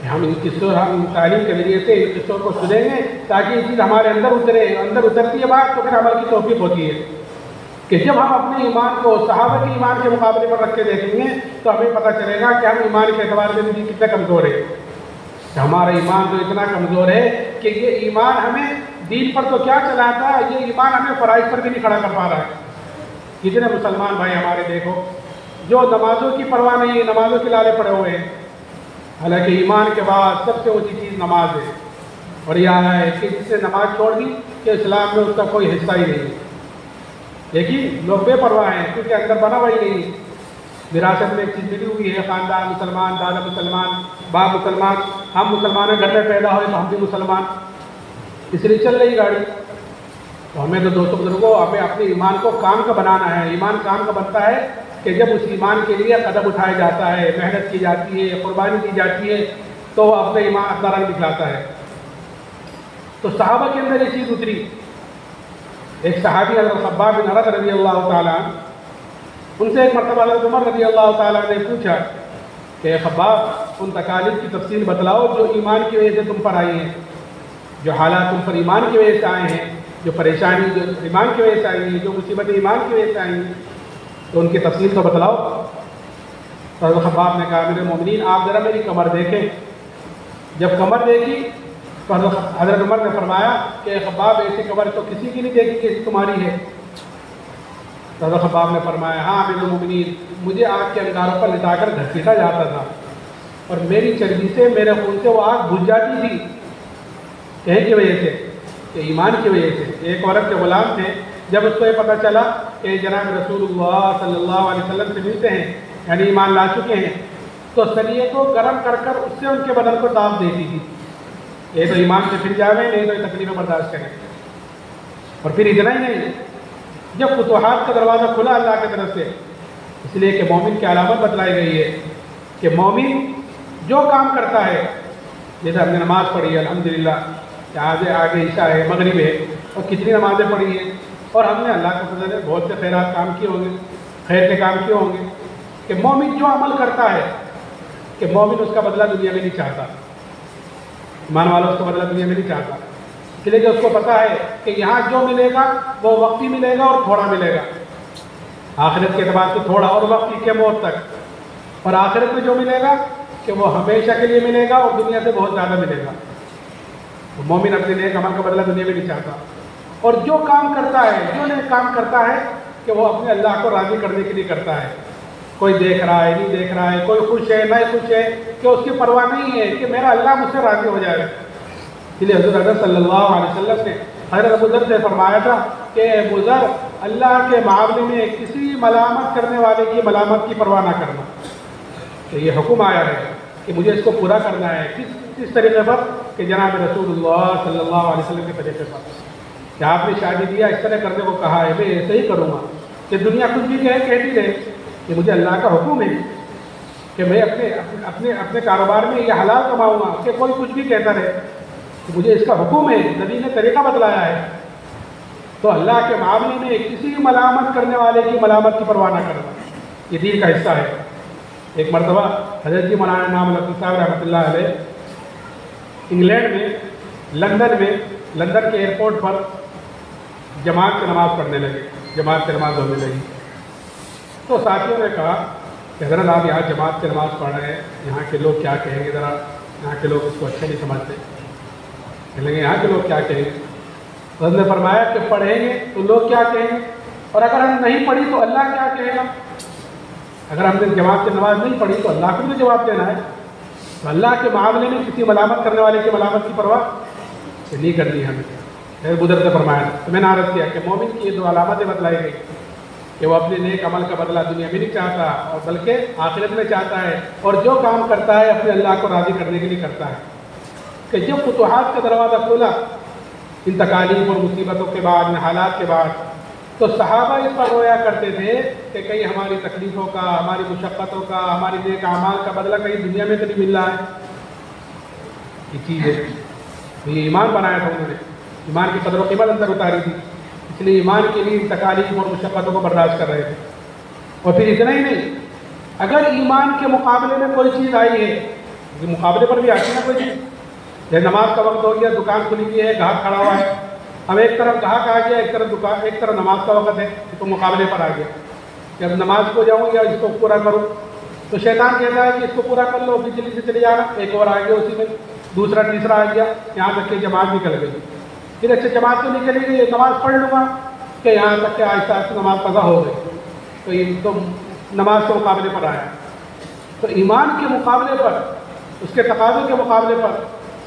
کہ ہم ہم تعلیم کے ذریعے سے ان قصوں کو سنیں گے تاکہ یہ چیز ہمارے اندر اترتی ہے بات، تو پھر عمل کی توفیق ہوتی ہے کہ جب ہم اپنے ایمان کو صحابہ کے ایمان کے مقابلے پر رکھ کے دیکھیں گے تو ہمیں پتہ چلے گا کہ ہم ایمان کے اعتبار سے بھی کتنے کمزور ہیں، کہ ہمارا ایمان تو اتنا کمزور ہے کہ یہ ایمان ہمیں دین پر تو کیا چلاتا ہے، یہ ایمان ہمیں فرائض پر بھی نہیں کھڑا کر پا رہا ہے۔ کتنے مسلمان بھائی ہمارے دیکھو جو نمازوں کی پرواہ نہیں، نمازوں کے لالے پڑے ہوئے ہیں، حالانکہ ایمان کے بعد سب سے اونچی چیز نماز ہے، اور یہ ہے کہ جس نے نماز چھوڑ دی کہ اسلام میں اس کا کوئی حصہ ہی نہیں ہے، لیکن لوگ بے پرواہ ہیں کیونکہ اندر بنا ہوا ہی نہیں، وراثت میں ایک چیز ملی ہوئی ہے، خاندان مسلمان، دادا مسلمان، باپ مسلمان، ہم مسلمان ہیں، گھر میں پیدا ہوئے تو ہم بھی مسلمان، اس لیے چل رہی گاڑی۔ تو ہمیں تو دوستوں بزرگوں ہمیں اپنے ایمان کو کام کا بنانا ہے۔ ایمان کام کا بنتا ہے کہ جب اس ایمان کے لیے قدم اٹھایا جاتا ہے، محنت کی جاتی ہے، قربانی کی جاتی ہے، تو وہ اپنے ایمان اپنا رنگ دکھلاتا ہے۔ تو صحابہ کے اندر یہ چیز اتری۔ ایک صحابی حضرت خباب بن ارد رضی اللہ تعالیٰ عنہ، ان سے ایک مرتبہ حضرت عمر رضی اللہ تعالیٰ نے پوچھا کہ خباب ان تکالیف کی تفصیل بتلاؤ جو ایمان کی وجہ سے تم پر آئی ہیں، جو حالات تم پر ایمان کی وجہ سے آئے ہیں، جو پریشانی جو ایمان کی وجہ سے آئی ہیں، جو مصیبتیں ایمان کی وجہ سے آئی ہیں، تو ان کی تفصیل تو بتلاؤ۔ تو خباب نے کہا میرے مومنین آپ ذرا میری کمر دیکھیں۔ جب کمر دیکھی تو حضرت عمر نے فرمایا کہ خباب ایسی قبر تو کسی کی نہیں دیکھی کہ تمہاری ہے؟ تو حضرت خباب نے فرمایا ہاں امیر المؤمنین، مجھے آگ کے انگاروں پر لٹا کر گھسیٹا جاتا تھا اور میری چربی سے، میرے خون سے وہ آگ بجھ جاتی تھی، کہنے کی وجہ سے کہ ایمان کی وجہ سے۔ ایک عورت کے غلام تھے، جب اس کو یہ پتہ چلا کہ جناب رسول اللہ صلی اللہ علیہ وسلم سے ملتے ہیں، یعنی ایمان لا چکے ہیں، تو سریے کو گرم کر کر اس سے ان کے بدن کو تاپ دیتی تھی، یہ تو ایمان سے پھر جاویں، نہیں تو یہ تکلیفیں برداشت کریں۔ اور پھر اتنا ہی نہیں، جب فتوحات کا دروازہ کھلا اللہ کی طرف سے، اس لیے کہ مومن کی علامت بتلائی گئی ہے کہ مومن جو کام کرتا ہے، جیسے ہم نے نماز پڑھی ہے الحمدللہ، کہ آگے عشاء ہے، مغرب ہے، اور کتنی نمازیں پڑھی ہیں، اور ہم نے اللہ کے فضل سے بہت سے خیرات کام کیے ہوں گے، خیر کے کام کیے ہوں گے، کہ مومن جو عمل کرتا ہے کہ مومن اس کا بدلہ دنیا میں نہیں چاہتا، ایمان والا اس کا بدلہ دنیا میں نہیں چاہتا، اس لیے کہ اس کو پتہ ہے کہ یہاں جو ملے گا وہ وقتی ملے گا اور تھوڑا ملے گا، آخرت کے اعتبار سے تھوڑا اور وقتی کے موت تک، اور آخرت میں جو ملے گا کہ وہ ہمیشہ کے لیے ملے گا اور دنیا سے بہت زیادہ ملے گا۔ مومن اپنے نیک عمل کا بدلہ دنیا میں نہیں چاہتا، اور جو کام کرتا ہے، جو نیک کام کرتا ہے کہ وہ اپنے اللہ کو راضی کرنے کے لیے کرتا ہے، کوئی دیکھ رہا ہے نہیں دیکھ رہا ہے، کوئی خوش ہے نہیں خوش ہے، کہ اس کی پرواہ نہیں ہے کہ میرا اللہ مجھ سے راضی ہو جائے گا۔ اس لیے حضرت صلی اللہ علیہ وسلم نے حضرت ابو ذر سے فرمایا تھا کہ ابو ذر، اللہ کے معاملے میں کسی ملامت کرنے والے کی ملامت کی پرواہ نہ کرنا، کہ یہ حکم آیا ہے کہ مجھے اس کو پورا کرنا ہے، کس طریقے پر؟ کہ جناب رسول اللہ صلی اللہ علیہ وسلم کے طریقے پر، کہ آپ نے شادی دیا اس طرح کرنے کو کہا ہے، میں ایسے ہی کروں گا، کہ دنیا کچھ بھی کہے کہتی رہے، کہ مجھے اللہ کا حکم ہے کہ میں اپنے کاروبار میں یہ حلال کماؤں گا، کہ کوئی کچھ بھی کہتا رہے، کہ مجھے اس کا حکم ہے، نبی نے طریقہ بتلایا ہے۔ تو اللہ کے معاملے میں کسی ملامت کرنے والے کی ملامت کی پرواہ نہ کرنا، یہ دین کا حصہ ہے۔ ایک مرتبہ حضرت جی مولانا نام لطفی صاحب رحمۃ اللہ علیہ انگلینڈ میں لندن کے ایئرپورٹ پر جماعت سے نماز پڑھنے لگے، جماعت سے نماز ہونے لگی، تو ساتھیوں نے کہا کہ حضرت آپ یہاں جماعت سے نماز پڑھ رہے ہیں، یہاں کے لوگ کیا کہیں گے، ذرا یہاں کے لوگ اس کو اچھا نہیں سمجھتے، کہنے لگے یہاں کے لوگ کیا کہیں گے؟ حضرت نے فرمایا کہ پڑھیں گے تو لوگ کیا کہیں گے، اور اگر ہم نہیں پڑھی تو اللہ کیا کہے گا؟ اگر ہم نے جماعت سے نماز نہیں پڑھی تو اللہ کو بھی جواب دینا ہے، تو اللہ کے معاملے میں کسی ملامت کرنے والے کی ملامت کی پرواہ نہیں کرنی ہے ہمیں۔ بزرگ نے فرمایا، تو میں نے عرض کیا کہ مومن کی یہ دو علامتیں بتلائی گئی کہ وہ اپنے نیک عمل کا بدلہ دنیا میں نہیں چاہتا اور بلکہ آخرت میں چاہتا ہے، اور جو کام کرتا ہے اپنے اللہ کو راضی کرنے کے لیے کرتا ہے۔ کہ جب فتوحات کا دروازہ کھولا ان تکالیف اور مصیبتوں کے بعد، ان حالات کے بعد، تو صحابہ اس پر رویا کرتے تھے کہ کہیں ہماری تکلیفوں کا، ہماری مشقتوں کا، ہماری نیک اعمال کا بدلہ کہیں دنیا میں تو نہیں مل رہا ہے۔ یہ چیز ہے، یہ ایمان بنایا تھا انہوں نے، ایمان کی قدر و قیمت اندر اتاری تھی، اس لیے ایمان کے لیے تکالیف اور مشقتوں کو برداشت کر رہے تھے۔ اور پھر اتنا ہی نہیں، اگر ایمان کے مقابلے میں کوئی چیز آئی ہے، مقابلے پر بھی آتی ہے نا کوئی چیز، جیسے نماز کا وقت ہو گیا، دکان کھلی ہوئی ہے، گاہک کھڑا ہوا ہے، اب ایک طرف گاہک آ گیا، ایک طرف نماز کا وقت ہے، تو مقابلے پر آ گیا، جب نماز کو جاؤں یا اس کو پورا کروں، تو شیطان کہتا ہے کہ اس کو پورا کر لو، جلدی سے چلے جانا، ایک اور آ گیا اسی میں، دوسرا تیسرا آ گیا، یہاں تک کہ جماعت نکل گئی، پھر اچھا جماعت تو نکلے گی، نماز پڑھ لوں گا، کہ یہاں تک کہ آہستہ آہستہ نماز قضا ہو گئی، تو یہ تو نماز کے مقابلے پر آیا۔ تو ایمان کے مقابلے پر، اس کے تقاضوں کے مقابلے پر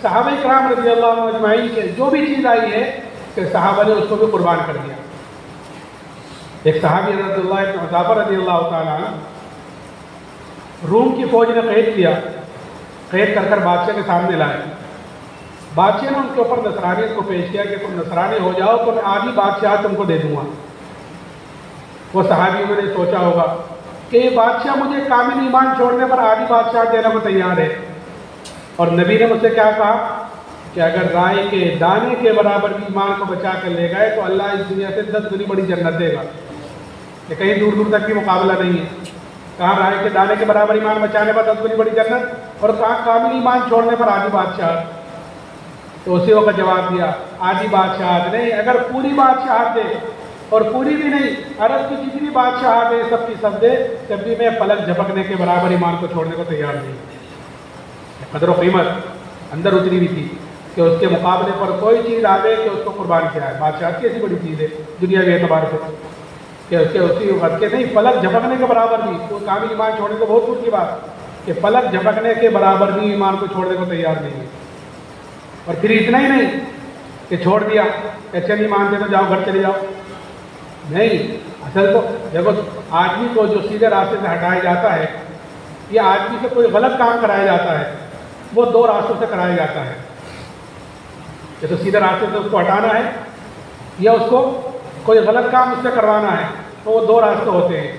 صحابہ کرام رضی اللہ عنہ اجمعین کے جو بھی چیز آئی ہے کہ صحابہ نے اس کو بھی قربان کر دیا۔ ایک صحابی حضرت اللہ بن حذافہ رضی اللہ تعالیٰ عنہ، روم کی فوج نے قید کیا، قید کر کر بادشاہ کے سامنے لائے، بادشاہ نے ان کے اوپر نصرانیت کو پیش کیا کہ تم نصرانی ہو جاؤ تو میں آدھی بادشاہ تم کو دے دوں گا۔ وہ صحابیوں نے سوچا ہوگا کہ یہ بادشاہ مجھے کامل ایمان چھوڑنے پر آدھی بادشاہ دینے کو تیار ہے، اور نبی نے مجھ سے کیا کہا کہ اگر رائے کے دانے کے برابر بھی ایمان کو بچا کر لے گئے تو اللہ اس دنیا سے 10 گنی بڑی جنت دے گا، کہ کہیں دور دور تک بھی مقابلہ نہیں ہے، کہاں رائے کے دانے کے برابر ایمان بچانے پر 10 گنی بڑی جنت، اور کہاں کامل ایمان چھوڑنے پر آدھی بادشاہ۔ تو اسی وقت جواب دیا، آدھی بادشاہت نہیں، اگر پوری بادشاہت دے، اور پوری بھی نہیں، عرب کی جتنی بادشاہت ہے سب کی سب دے، جب بھی میں پلک جھپکنے کے برابر ایمان کو چھوڑنے کو تیار نہیں۔ قدر و قیمت اندر اتری ہوئی تھی کہ کہ اس کے مقابلے پر کوئی چیز آ گئی کہ اس کو قربان کیا ہے۔ بادشاہ کی ایسی بڑی چیز ہے دنیاوی اعتبار سے کہ اس کے اسی وقت کے نہیں، پلک جھپکنے کے برابر بھی، وہ کامل ایمان چھوڑنے کو بہت دور کی بات کہ پلک جھپکنے کے برابر بھی ایمان کو چھوڑنے کو تیار نہیں ہے۔ اور پھر اتنا ہی نہیں کہ چھوڑ دیا، ایسے نہیں مانتے تو جاؤ گھر چلے جاؤ، نہیں، اصل تو دیکھو آدمی کو جو سیدھے راستے سے ہٹایا جاتا ہے یا آدمی سے کوئی غلط کام کرایا جاتا ہے وہ دو راستوں سے کرایا جاتا ہے، یا تو سیدھے راستے سے اس کو ہٹانا ہے یا اس کو کوئی غلط کام اس سے کروانا ہے، تو وہ دو راستے ہوتے ہیں۔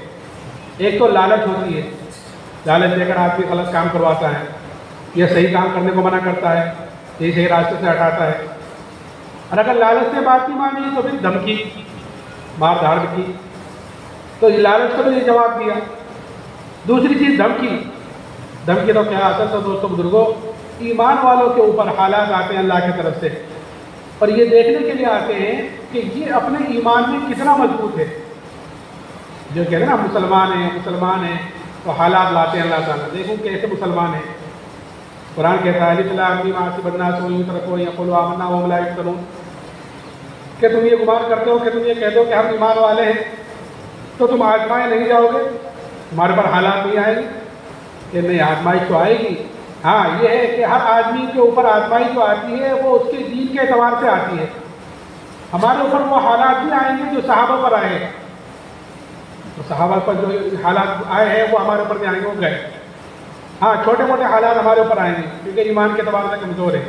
ایک تو لالچ ہوتی ہے، لالچ دے کر آدمی غلط کام کرواتا ہے یا صحیح کام کرنے کو منع کرتا ہے، یہ صحیح راستے سے ہٹاتا ہے۔ اور اگر لالچ سے بات نہیں مانی تو پھر دھمکی، مار دھاڑ کی، تو یہ لالچ کو بھی یہ جواب دیا۔ دوسری چیز دھمکی، دھمکی تو کیا اصل تو دوستوں بزرگوں ایمان والوں کے اوپر حالات آتے ہیں اللہ کی طرف سے، اور یہ دیکھنے کے لیے آتے ہیں کہ یہ اپنے ایمان میں کتنا مضبوط ہے۔ جو کہتے ہیں نا مسلمان ہیں تو حالات لاتے ہیں اللہ تعالیٰ، دیکھوں کیسے مسلمان ہیں۔ قرآن کہتا ہے الف لام میم الناس یترکون یقولون آمنا وهم لا یفتنون، کہ تم یہ گمان کرتے ہو کہ تم یہ کہہ دو کہ ہم ایمان والے ہیں تو تم آزمائے نہیں جاؤ گے، تمہارے پر حالات نہیں آئے گی کہ نہیں، آزمائش تو آئے گی۔ ہاں یہ ہے کہ ہر آدمی کے اوپر آزمائش جو آتی ہے وہ اس کے دین کے اعتبار سے آتی ہے۔ ہمارے اوپر وہ حالات بھی آئیں گے جو صحابہ پر آئے، تو صحابہ پر جو حالات آئے ہیں وہ ہمارے اوپر بھی آئیں گے، وہ گئے۔ ہاں چھوٹے موٹے حالات ہمارے اوپر آئیں گے کیونکہ ایمان کے اعتبار سے کمزور ہے،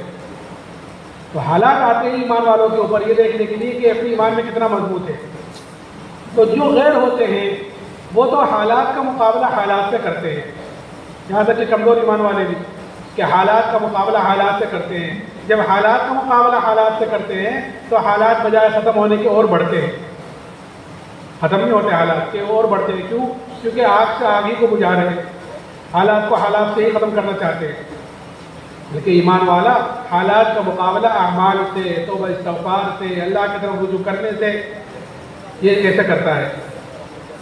تو حالات آتے ہیں ایمان والوں کے اوپر یہ دیکھنے کے لیے کہ اپنے ایمان میں کتنا مضبوط ہے۔ تو جو غیر ہوتے ہیں وہ تو حالات کا مقابلہ حالات سے کرتے ہیں، یہاں تک کہ کمزور ایمان والے بھی کہ حالات کا مقابلہ حالات سے کرتے ہیں۔ جب حالات کا مقابلہ حالات سے کرتے ہیں تو حالات بجائے ختم ہونے کے اور بڑھتے ہیں، ختم نہیں ہوتے حالات کے، اور بڑھتے ہیں۔ کیوں؟ کیونکہ آگ سے آگ ہی کو بجھا رہے ہیں، حالات کو حالات سے ہی ختم کرنا چاہتے ہیں۔ لیکن ایمان والا حالات کا مقابلہ اعمال سے، توبہ استغفار سے، اللہ کی طرف رجوع کرنے سے یہ کیسے کرتا ہے۔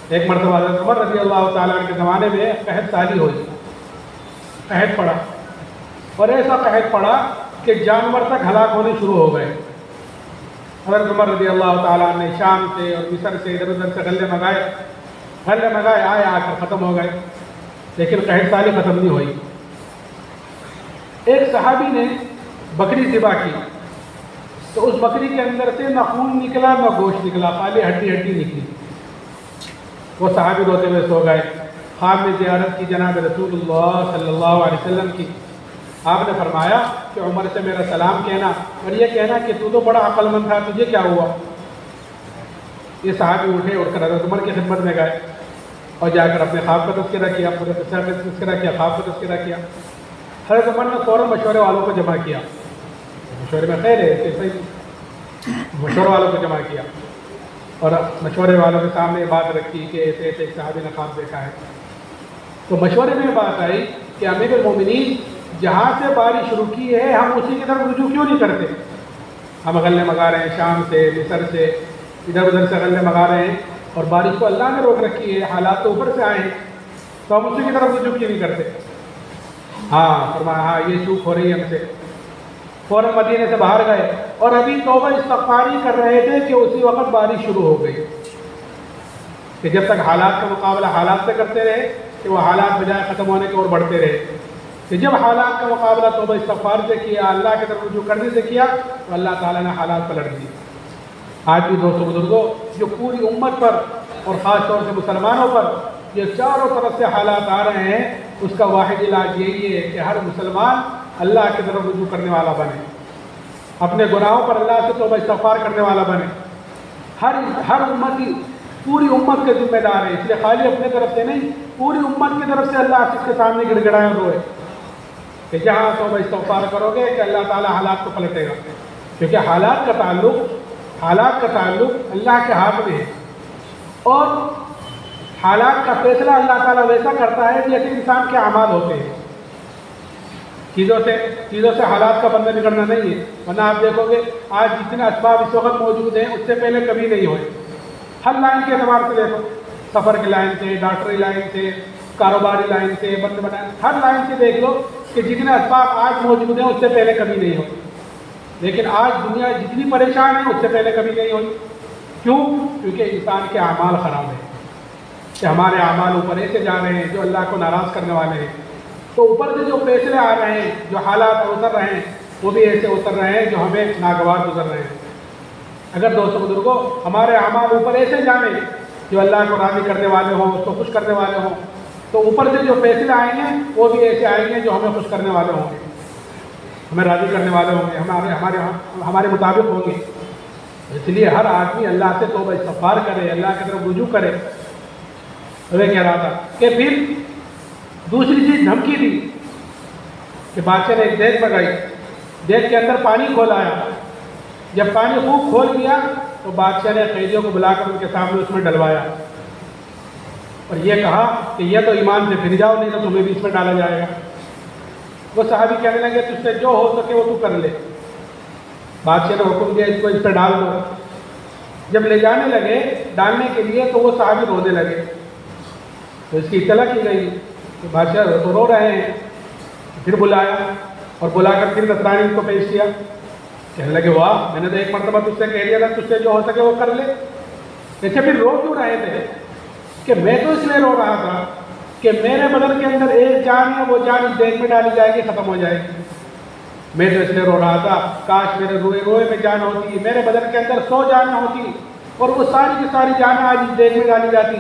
ایک مرتبہ حضرت عمر رضی اللہ تعالیٰ عنہ کے زمانے میں قحط سالی ہوئی، قحط پڑا، اور ایسا قحط پڑا کہ جانور تک ہلاک ہونے شروع ہو گئے۔ حضرت عمر رضی اللہ تعالیٰ عنہ نے شام سے اور مصر سے ادھر ادھر سے غلے منگائے، آئے آ کر ختم ہو گئے، لیکن قحط سالی ختم نہیں ہوئی۔ ایک صحابی نے بکری ذبح کی تو اس بکری کے اندر سے نہ خون نکلا نہ گوشت نکلا، خالی ہڈی نکلی۔ وہ صحابی روتے ہوئے سو گئے۔ خواب میں زیارت کی جناب رسول اللہ صلی اللہ علیہ وسلم کی، آپ نے فرمایا کہ عمر سے میرا سلام کہنا اور یہ کہنا کہ تو بڑا عقل مند تھا، تجھے کیا ہوا؟ یہ صحابی اٹھے، اٹھ کر حضرت عمر کی خدمت میں گئے اور جا کر اپنے خواب کا تذکرہ کیا، پورے تذکرہ کیا، خواب کا تذکرہ کیا۔ حضرت عمر نے فوراً مشورے والوں کو جمع کیا، مشورے میں خیر ہے، مشورے والوں کو جمع کیا اور مشورے والوں کے سامنے بات رکھی کہ ایسے ایسے ایک صحابی نے خواب دیکھا ہے۔ تو مشورے میں بات آئی کہ امیر المومنین جہاں سے بارش شروع کی ہے ہم اسی کی طرف رجوع کیوں نہیں کرتے؟ ہم غلے منگا رہے ہیں شام سے، مصر سے، ادھر ادھر سے غلے منگا رہے ہیں اور بارش کو اللہ نے روک رکھی ہے، حالات تو اوپر سے آئے ہیں، تو ہم اسی کی طرف رجوع کیوں نہیں کرتے؟ ہاں فرمایا ہاں یہ چوک ہو رہی ہے ہم سے۔ فوراً مدینے سے باہر گئے اور ابھی توبہ استغفاری کر رہے تھے کہ اسی وقت بارش شروع ہو گئی، کہ جب تک حالات کا مقابلہ حالات سے کرتے رہے کہ وہ حالات بجائے ختم ہونے کے اور بڑھتے رہے، کہ جب حالات کا مقابلہ توبہ استغفار سے کیا، اللہ کی طرف رجوع کرنے سے کیا، تو اللہ تعالیٰ نے حالات پلٹ دیے۔ آج بھی دوستوں بزرگوں جو پوری امت پر اور خاص طور سے مسلمانوں پر یہ چاروں طرف سے حالات آ رہے ہیں، اس کا واحد علاج یہی ہے کہ ہر مسلمان اللہ کی طرف رجوع کرنے والا بنے، اپنے گناہوں پر اللہ سے توبہ استغفار کرنے والا بنے۔ ہر امتی پوری امت کے ذمہ دار ہے، اس لیے خالی اپنے طرف سے نہیں، پوری امت کی طرف سے اللہ کے سامنے گڑ گڑائے اور روئے کہ جہاں توبہ استغفار کرو گے کہ اللہ تعالیٰ حالات کو پلٹے گا، کیونکہ حالات کا تعلق اللہ کے ہاتھ میں ہے، اور حالات کا فیصلہ اللہ تعالیٰ ویسا کرتا ہے جیسے انسان کے اعمال ہوتے ہیں۔ چیزوں سے حالات کا بندہ بگڑنا نہیں ہے، ورنہ آپ دیکھو گے آج جتنے اسباب اس وقت موجود ہیں اس سے پہلے کبھی نہیں ہوئے۔ ہر لائن کے اعتبار سے دیکھو، سفر کی لائن سے، ڈاکٹری لائن سے، کاروباری لائن سے، بندے بنائے، ہر لائن سے دیکھ لو کہ جتنے اسباب آج موجود ہیں اس سے پہلے کبھی نہیں ہوئے۔ لیکن آج دنیا جتنی پریشان ہے اس سے پہلے کبھی نہیں ہوئی. کیوں؟ کیونکہ انسان کے اعمال خراب ہیں کہ ہمارے اعمال اوپر ایسے جا رہے ہیں جو اللہ کو ناراض کرنے والے ہیں. تو اوپر سے جو فیصلے آ رہے ہیں، جو حالات اتر رہے ہیں، وہ بھی ایسے اتر رہے ہیں جو ہمیں ناگوار گزر رہے ہیں. اگر دوستوں بزرگوں ہمارے اعمال اوپر ایسے جانے جو اللہ کو راضی کرنے والے ہوں، اس کو خوش کرنے والے ہوں، تو اوپر سے جو فیصلے آئیں گے وہ بھی ایسے آئیں گے جو ہمیں خوش کرنے والے ہوں گے، ہمیں راضی کرنے والے ہوں گے، ہمارے مطابق ہوں گے. اس لیے ہر آدمی اللہ سے توبہ استغفار کرے، اللہ کی طرف رجوع کرے. وہ کہہ رہا تھا کہ پھر دوسری چیز دھمکی دی کہ بادشاہ نے ایک دیگ منگائی، دیگ کے اندر پانی کھولایا. جب پانی خوب کھول دیا تو بادشاہ نے قیدیوں کو بلا کر ان کے سامنے اس میں ڈلوایا اور یہ کہا کہ یہ تو ایمان سے پھر جاؤ، نہیں تو تمہیں بھی اس میں ڈالا جائے گا. وہ صحابی کہنے لگے تجھ سے جو ہو سکے وہ تو کر لے. بادشاہ نے حکم دیا اس کو اس پہ ڈال دو. جب لے جانے لگے ڈالنے کے لیے تو وہ صحابی رونے لگے. تو اس کی اطلاع کی گئی کہ بادشاہ تو رو رہے ہیں. پھر بلایا اور بلا کر پھر نصرانی کو پیش کیا. کہنے لگے واہ، میں نے تو ایک مرتبہ تجھ سے کہہ دیا تھا تجھ سے جو ہو سکے وہ کر لے. جیسے پھر رو کیوں رہے تھے؟ کہ میں تو اس لیے رو رہا تھا کہ میرے بدن کے اندر ایک جان ہے، وہ جان اس دیگ میں ڈالی جائے گی، ختم ہو جائے گی. میں تو اس لیے رو رہا تھا کاش میرے روئے روئے میں جان ہوتی، میرے بدن کے اندر 100 جانیں ہوتی اور وہ ساری کی ساری جانیں آج اس دیگ میں ڈالی جاتی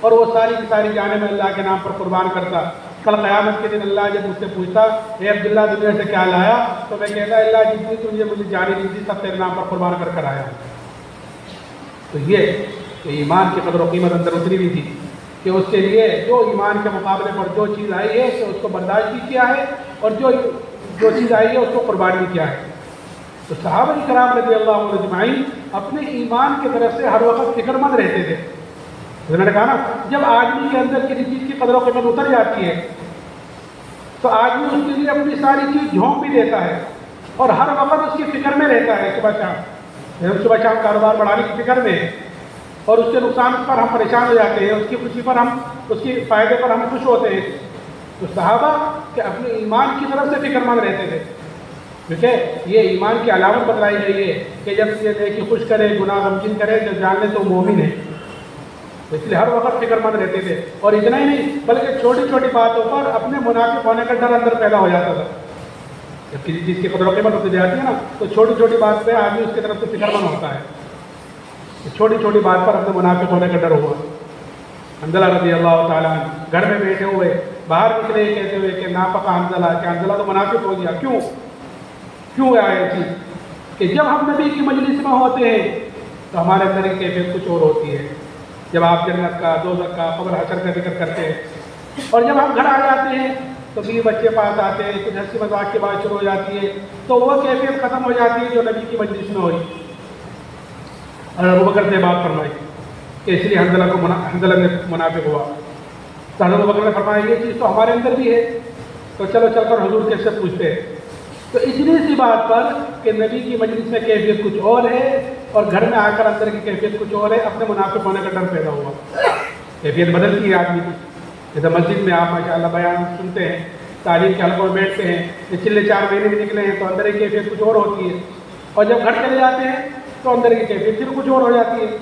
اور وہ ساری کی ساری جانیں میں اللہ کے نام پر قربان کرتا. کل قیامت کے دن اللہ جب مجھ سے پوچھتا اے عبداللہ دنیا سے کیا لایا، تو میں کہتا اللہ جتنی تجھے مجھے جانی دی تھی سب تیرے نام پر قربان کر کر آیا. تو یہ کہ ایمان کی قدر و قیمت اندر اتری ہوئی تھی کہ اس کے لیے جو ایمان کے مقابلے پر جو چیز آئی ہے کہ اس کو برداشت بھی کیا ہے اور جو چیز آئی ہے اس کو قربان بھی کیا ہے. تو صحابہ کرام رضی اللہ عنہم اجمعین اپنے ایمان کی طرف سے ہر وقت فکر مند رہتے تھے. میں نے کہا نا، جب آدمی کے اندر کسی چیز کی قدر و قیمت اتر جاتی ہے تو آدمی اس کے لیے اپنی ساری چیز جھونک بھی دیتا ہے اور ہر وقت اس کی فکر میں رہتا ہے. صبح شام کاروبار بڑھانے کی فکر میں اور اس کے نقصان پر ہم پریشان ہو جاتے ہیں، اس کی خوشی پر اس کی فائدے پر ہم خوش ہوتے ہیں. تو صحابہ کہ اپنے ایمان کی طرف سے فکر مند رہتے تھے، کیونکہ یہ ایمان کی علامت بتلائی گئی ہے کہ جب یہ نیکی خوش کرے، گناہ غمگین کرے، جب جان لے تو مومن ہے. اس لیے ہر وقت فکر مند رہتے تھے. اور اتنا ہی نہیں بلکہ چھوٹی چھوٹی باتوں پر اپنے منافق ہونے کا ڈر اندر پیدا ہو جاتا تھا. جب کسی چیز کی قدر و قیمت ہوتی جاتی ہے نا تو چھوٹی چھوٹی بات پہ آدمی اس کی طرف سے فکر مند ہوتا ہے. چھوٹی چھوٹی بات پر اپنے منافق ہونے کا ڈر ہوا. حنظلہ رضی اللہ تعالیٰ عنہ گھر میں بیٹھے ہوئے باہر نکلے کہتے ہوئے کہ ناپقہ حنظلہ، کہ حنظلہ تو منافق ہو گیا. کیوں آیا چیز کہ جب ہم نبی کی مجلس میں ہوتے ہیں تو ہمارے اندر کی کیفیت کچھ اور ہوتی ہے. جب آپ جنت کا، دوزخ کا، قبر حشر کا ذکر کرتے ہیں اور جب ہم گھر آ جاتے ہیں تو بیوی بچے پاس آتے ہیں، کچھ ہنسی مذاق کی بات شروع ہو جاتی ہے تو وہ کیفیت ختم ہو جاتی ہے جو نبی کی مجلس میں ہوئی. اور ابوبکر سے بات فرمائی کہ اس لیے حنظلہ نے منافق ہوا. تو حضرت ابوبکر نے فرمایا یہ چیز تو ہمارے اندر بھی ہے، تو چلو چل کر حضور کیسے پوچھتے ہیں. تو اتنی سی بات پر کہ نبی کی مجلس میں کیفیت کچھ اور ہے اور گھر میں آ کر اندر کی کیفیت کچھ اور ہے، اپنے منافق ہونے کا ڈر پیدا ہوا. کیفیت بدلتی ہے آدمی کی. جیسے مسجد میں آپ ماشاء اللہ بیان سنتے ہیں، تعلیم کے حلقوں میں بیٹھتے ہیں، یہ چلے 4 مہینے بھی نکلے ہیں تو اندر کی کیفیت کچھ اور ہوتی ہے اور جب گھر چلے جاتے ہیں تو اندر کی کیفیت پھر کچھ اور ہو جاتی ہے.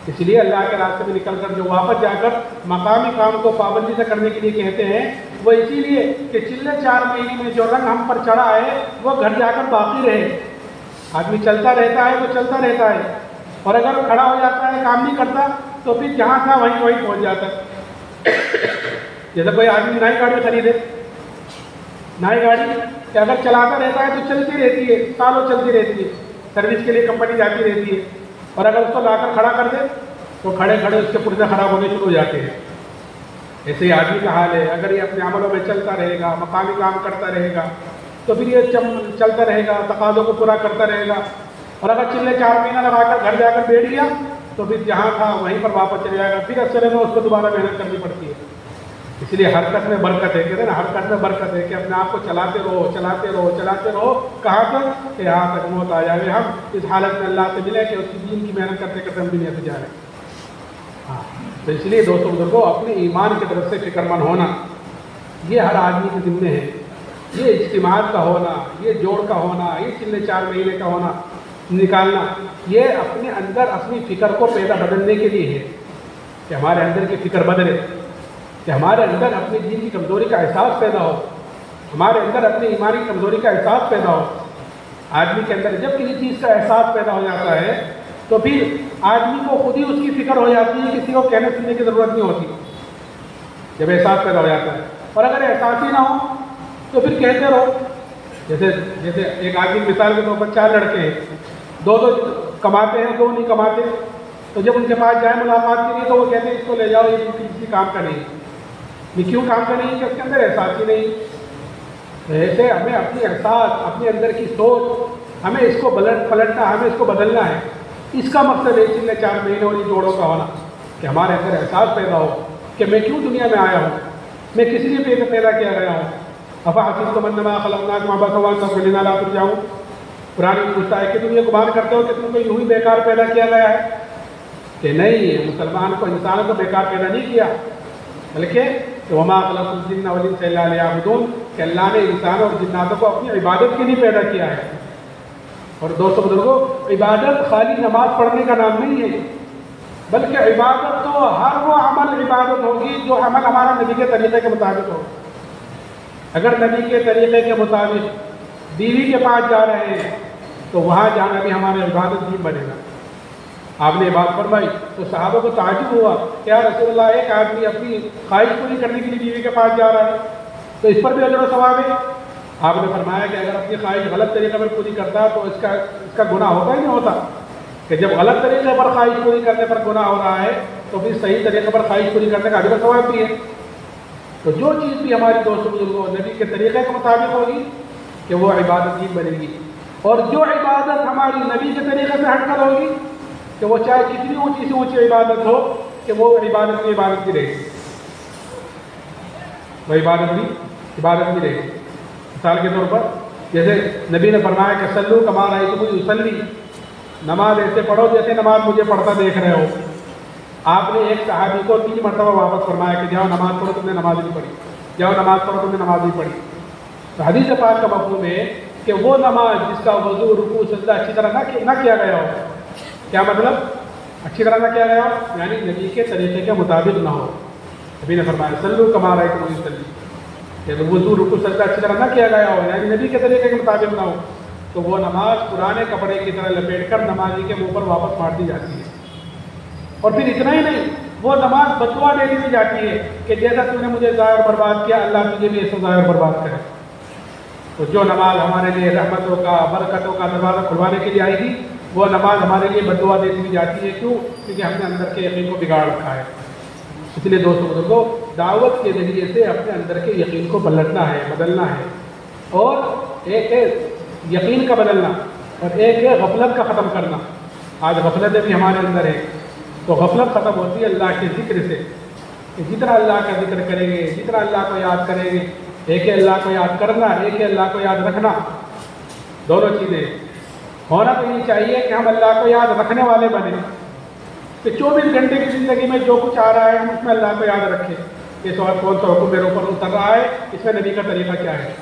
اس لیے اللہ کے راستے میں نکل کر جو واپس جا کر مقامی کام کو پابندی سے کرنے کے لیے کہتے ہیں وہ اسی لیے کہ چلے 4 مہینے میں جو رنگ ہم پر چڑھا ہے وہ گھر جا کر باقی رہے. آدمی چلتا رہتا ہے تو چلتا رہتا ہے اور اگر کھڑا ہو جاتا ہے کام نہیں کرتا تو پھر جہاں تھا وہیں پہنچ جاتا ہے. جیسے کوئی آدمی نئی گاڑی خریدے، نئی گاڑی کہ اگر چلاتا رہتا ہے تو چلتی رہتی ہے، سالوں چلتی رہتی ہے، سروس کے لیے کمپنی جاتی رہتی ہے اور اگر اس کو لا کر کھڑا کر دے تو کھڑے کھڑے اس کے پرزے خراب ہونے شروع ہو جاتے ہیں. ایسے ہی آدمی کا حال ہے. اگر یہ اپنے عملوں میں چلتا رہے گا، مقامی کام کرتا رہے گا تو پھر یہ چلتا رہے گا، تقاضوں کو پورا کرتا رہے گا. اور اگر چلے 4 مہینہ لگا کر گھر جا کر بیٹھ گیا تو پھر جہاں تھا وہیں پر واپس چلے جائے گا، پھر اثر میں اس کو دوبارہ محنت کرنی پڑتی ہے. اس لیے حرکت میں برکت ہے، کہتے ہیں نا حرکت میں برکت ہے کہ اپنے آپ کو چلاتے رہو کہاں تک کہ یہاں تک موت آ جائے. ہم اس حالت میں اللہ سے ملے کہ اس کی دین کی محنت کرتے کرتے ہم دنیا سے جا رہے ہیں. ہاں تو اس لیے دوستوں بزرگوں اپنے ایمان کی طرف سے فکر مند ہونا یہ ہر آدمی کے ذمے ہے. یہ اجتماعات کا ہونا، یہ جوڑ کا ہونا، یہ چلے 4 مہینے کا ہونا نکالنا، یہ اپنے اندر اپنی فکر کو بدلنے کے لیے ہے کہ ہمارے اندر کی فکر بدلے، کہ ہمارے اندر اپنی دین کی کمزوری کا احساس پیدا ہو، ہمارے اندر اپنی ایمانی کمزوری کا احساس پیدا ہو۔ آدمی کے اندر جب کسی چیز کا احساس پیدا ہو جاتا ہے تو پھر آدمی کو خود ہی اس کی فکر ہو جاتی ہے، کسی کو کہنے سننے کی ضرورت نہیں ہوتی جب احساس پیدا ہو جاتا ہے۔ اور اگر احساس ہی نہ ہو تو پھر کہتے رہو، جیسے ایک آدمی مثال کے طور پر 4 لڑکے ہیں، 2 کماتے ہیں، 2 نہیں کماتے، تو جب ان کے پاس جائے ملاقات کے لیے تو وہ کہتے ہیں اس کو لے جاؤ، یہ کسی کام کا نہیں۔ یہ کیوں کام کا نہیں؟ کہ اس کے اندر احساس ہی نہیں۔ ایسے ہمیں اپنی احساس، اپنے اندر کی سوچ، ہمیں اس کو پلٹنا، ہمیں اس کو بدلنا ہے۔ اس کا مقصد ہے چلے 4 مہینے والی جوڑوں کا ہونا، کہ ہمارے اندر احساس پیدا ہو کہ میں کیوں دنیا میں آیا ہوں، میں کس لیے پیدا کیا گیا ہوں۔ افحسبتم انما خلقناکم عبثا وانتم الینا لا ترجعون۔ قرآن پوچھتا ہے کہ تم یہ گمان کرتے ہو کہ تم کو یوں ہی بیکار پیدا کیا گیا ہے؟ کہ نہیں، مسلمان کو، انسانوں کو بیکار پیدا نہیں کیا، بلکہ وما خلقت الجن والانس الا لیعبدون، کہ اللہ نے انسانوں اور جناتوں کو اپنی عبادت کے لیے پیدا کیا ہے۔ اور دوستوں بزرگوں، عبادت خالی نماز پڑھنے کا نام نہیں ہے، بلکہ عبادت تو ہر وہ عمل عبادت ہوگی جو عمل ہمارا نبی کے طریقے کے مطابق ہو۔ اگر نبی کے طریقے کے مطابق بیوی کے پاس جا رہے ہیں تو وہاں جانا بھی ہمارے عبادت بھی بنے گا۔ آپ نے یہ بات فرمائی تو صحابہ کو تعجب ہوا کہ یا رسول اللہ، ایک آدمی اپنی خواہش پوری کرنے کے لیے بیوی کے پاس جا رہا ہے تو اس پر بھی اجر و ثواب ہے؟ آپ نے فرمایا کہ اگر اپنی خواہش غلط طریقے پر پوری کرتا ہے تو اس کا گناہ ہوتا ہی نہیں ہوتا، کہ جب غلط طریقے پر خواہش پوری کرنے پر گناہ ہو رہا ہے تو پھر صحیح طریقے پر خواہش پوری کرنے کا اجر و ثواب بھی ہے۔ تو جو چیز بھی ہماری دوستوں بزرگوں نبی کے طریقے کے مطابق ہوگی کہ وہ عبادت ہی بنے گی، اور جو عبادت ہماری نبی کے طریقے سے ہٹ کر ہوگی کہ وہ چاہے کتنی اونچی سے اونچی عبادت ہو کہ وہ عبادت کی رہے گی، وہ عبادت بھی رہے گی۔ مثال کے طور پر جیسے نبی نے فرمایا کہ صلو کما رأیتمونی اصلی، نماز ایسے پڑھو جیسے نماز مجھے پڑھتا دیکھ رہے ہو۔ آپ نے ایک صحابی کو 3 مرتبہ واپس فرمایا کہ جاؤ نماز پڑھو، تم نے نماز نہیں پڑھی، جاؤ نماز پڑھو، تم نے نماز نہیں پڑھی۔ تو حدیث پاک کا مفہوم ہے کہ وہ نماز جس کا وضو، رکوع، سجدہ اچھی طرح نہ کیا گیا ہو۔ کیا مطلب؟ اچھی طرح نہ کیا گیا ہو یعنی نبی کے طریقے کے مطابق نہ ہو۔ نبی نے فرمایا صلو کما رأیتمونی اصلی، کہ وضو، رکوع، سجدہ اچھی طرح نہ کیا گیا ہو یعنی نبی کے طریقے کے مطابق نہ ہو، تو وہ نماز پرانے کپڑے کی طرح لپیٹ کر نمازی کے منہ پر واپس مار دی جاتی ہے۔ اور پھر اتنا ہی نہیں، وہ نماز بدعا دے دی جاتی ہے کہ جیسا تم نے مجھے ضائع برباد کیا، اللہ تجھے بھی ایسا ضائع برباد کرے۔ تو جو نماز ہمارے لیے رحمتوں کا، برکتوں کا دروازہ کھلوانے کے لیے آئی تھی، وہ نماز ہمارے لیے بدعا دے دی جاتی ہے۔ کیوں؟ کیونکہ ہم نے اندر کے یقین کو بگاڑ رکھا ہے۔ اس لیے دوستوں بزرگوں، دعوت کے ذریعے سے اپنے اندر کے یقین کو پلٹنا ہے، بدلنا ہے، اور ایک ہے یقین کا بدلنا اور ایک ہے غفلت کا ختم کرنا۔ آج غفلتیں بھی ہمارے اندر ہے، تو غفلت ختم ہوتی ہے اللہ کے ذکر سے، کہ جتنا اللہ کا ذکر کریں گے، جتنا اللہ کو یاد کریں گے، ایک ہے اللہ کو یاد کرنا، ایک ہے اللہ کو یاد رکھنا، دونوں چیزیں ہونا تو یہ چاہیے کہ ہم اللہ کو یاد رکھنے والے بنیں، کہ 24 گھنٹے کی زندگی میں جو کچھ آ رہا ہے ہم اس میں اللہ کو یاد رکھیں۔ اس وقت کون سا حکم میرے اوپر اتر رہا ہے، اس میں نبی کا طریقہ کیا ہے،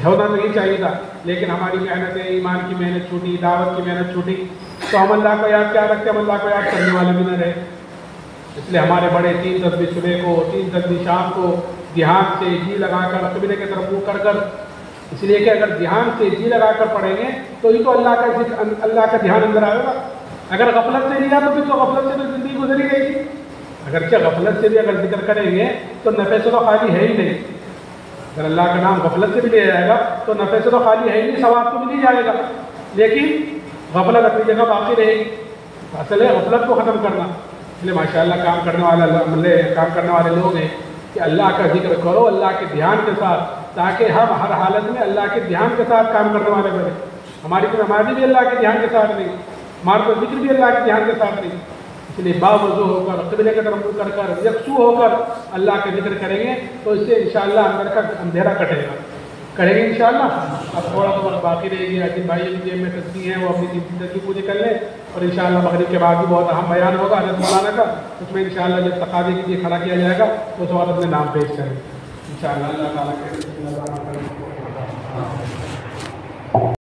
ہونا تو یہ چاہیے تھا، لیکن ہماری محنتیں، ایمان کی محنت چھوٹی، دعوت کی محنت چھوٹی، تو ہم اللہ کو یاد کیا رکھتے، ہم اللہ کو یاد کرنے والے بھی نہ رہے۔ اس لیے ہمارے بڑے 3 تسبیح صبح کو، 3 تسبیح شام کو دھیان سے جی لگا کر قبلے کی طرف منہ کر کر، اس لیے کہ اگر دھیان سے جی لگا کر پڑھیں گے تو یہ تو اللہ کا دھیان اندر آئے گا۔ اگر غفلت سے لیا تو پھر تو غفلت سے تو زندگی گزری گئی تھی۔ اگرچہ غفلت سے بھی اگر ذکر کریں گے تو نفع سے تو خالی ہے ہی نہیں، اگر اللہ کا نام غفلت سے بھی لیا جائے گا تو نفع سے تو خالی ہے ہی نہیں، ثواب تو مل ہی جائے گا، لیکن غفلت اپنی جگہ باقی رہے گی۔ اصل ہے غفلت کو ختم کرنا۔ اس لیے ماشاء اللہ کام کرنے والے لوگ ہیں کہ اللہ کا ذکر کرو اللہ کے دھیان کے ساتھ، تاکہ ہم ہر حالت میں اللہ کے دھیان کے ساتھ کام کرنے والے بنے۔ ہماری تو نمازی بھی اللہ کے دھیان کے ساتھ نہیں، ہمارا تو ذکر بھی اللہ کے دھیان کے ساتھ نہیں، اس لیے باوضو ہو کر قبلے کی طرف منہ کر کر یکسو ہو کر اللہ کا ذکر کریں گے تو اس سے انشاءاللہ اندر کا اندھیرا کٹے گا، کریں گے انشاءاللہ۔ اب تھوڑا بہت باقی رہے گی، جن بھائی کی جیب میں تسبیح ہیں وہ اپنی زندگی پوری کر لیں، اور انشاءاللہ مغرب کے بعد بھی بہت اہم بیان ہوگا حضرت مولانا کا، اس میں انشاءاللہ جب تقاضے کے لیے کھڑا کیا جائے گا اس وقت اپنے نام پیش کریں انشاءاللہ۔ اللہ تعالیٰ کے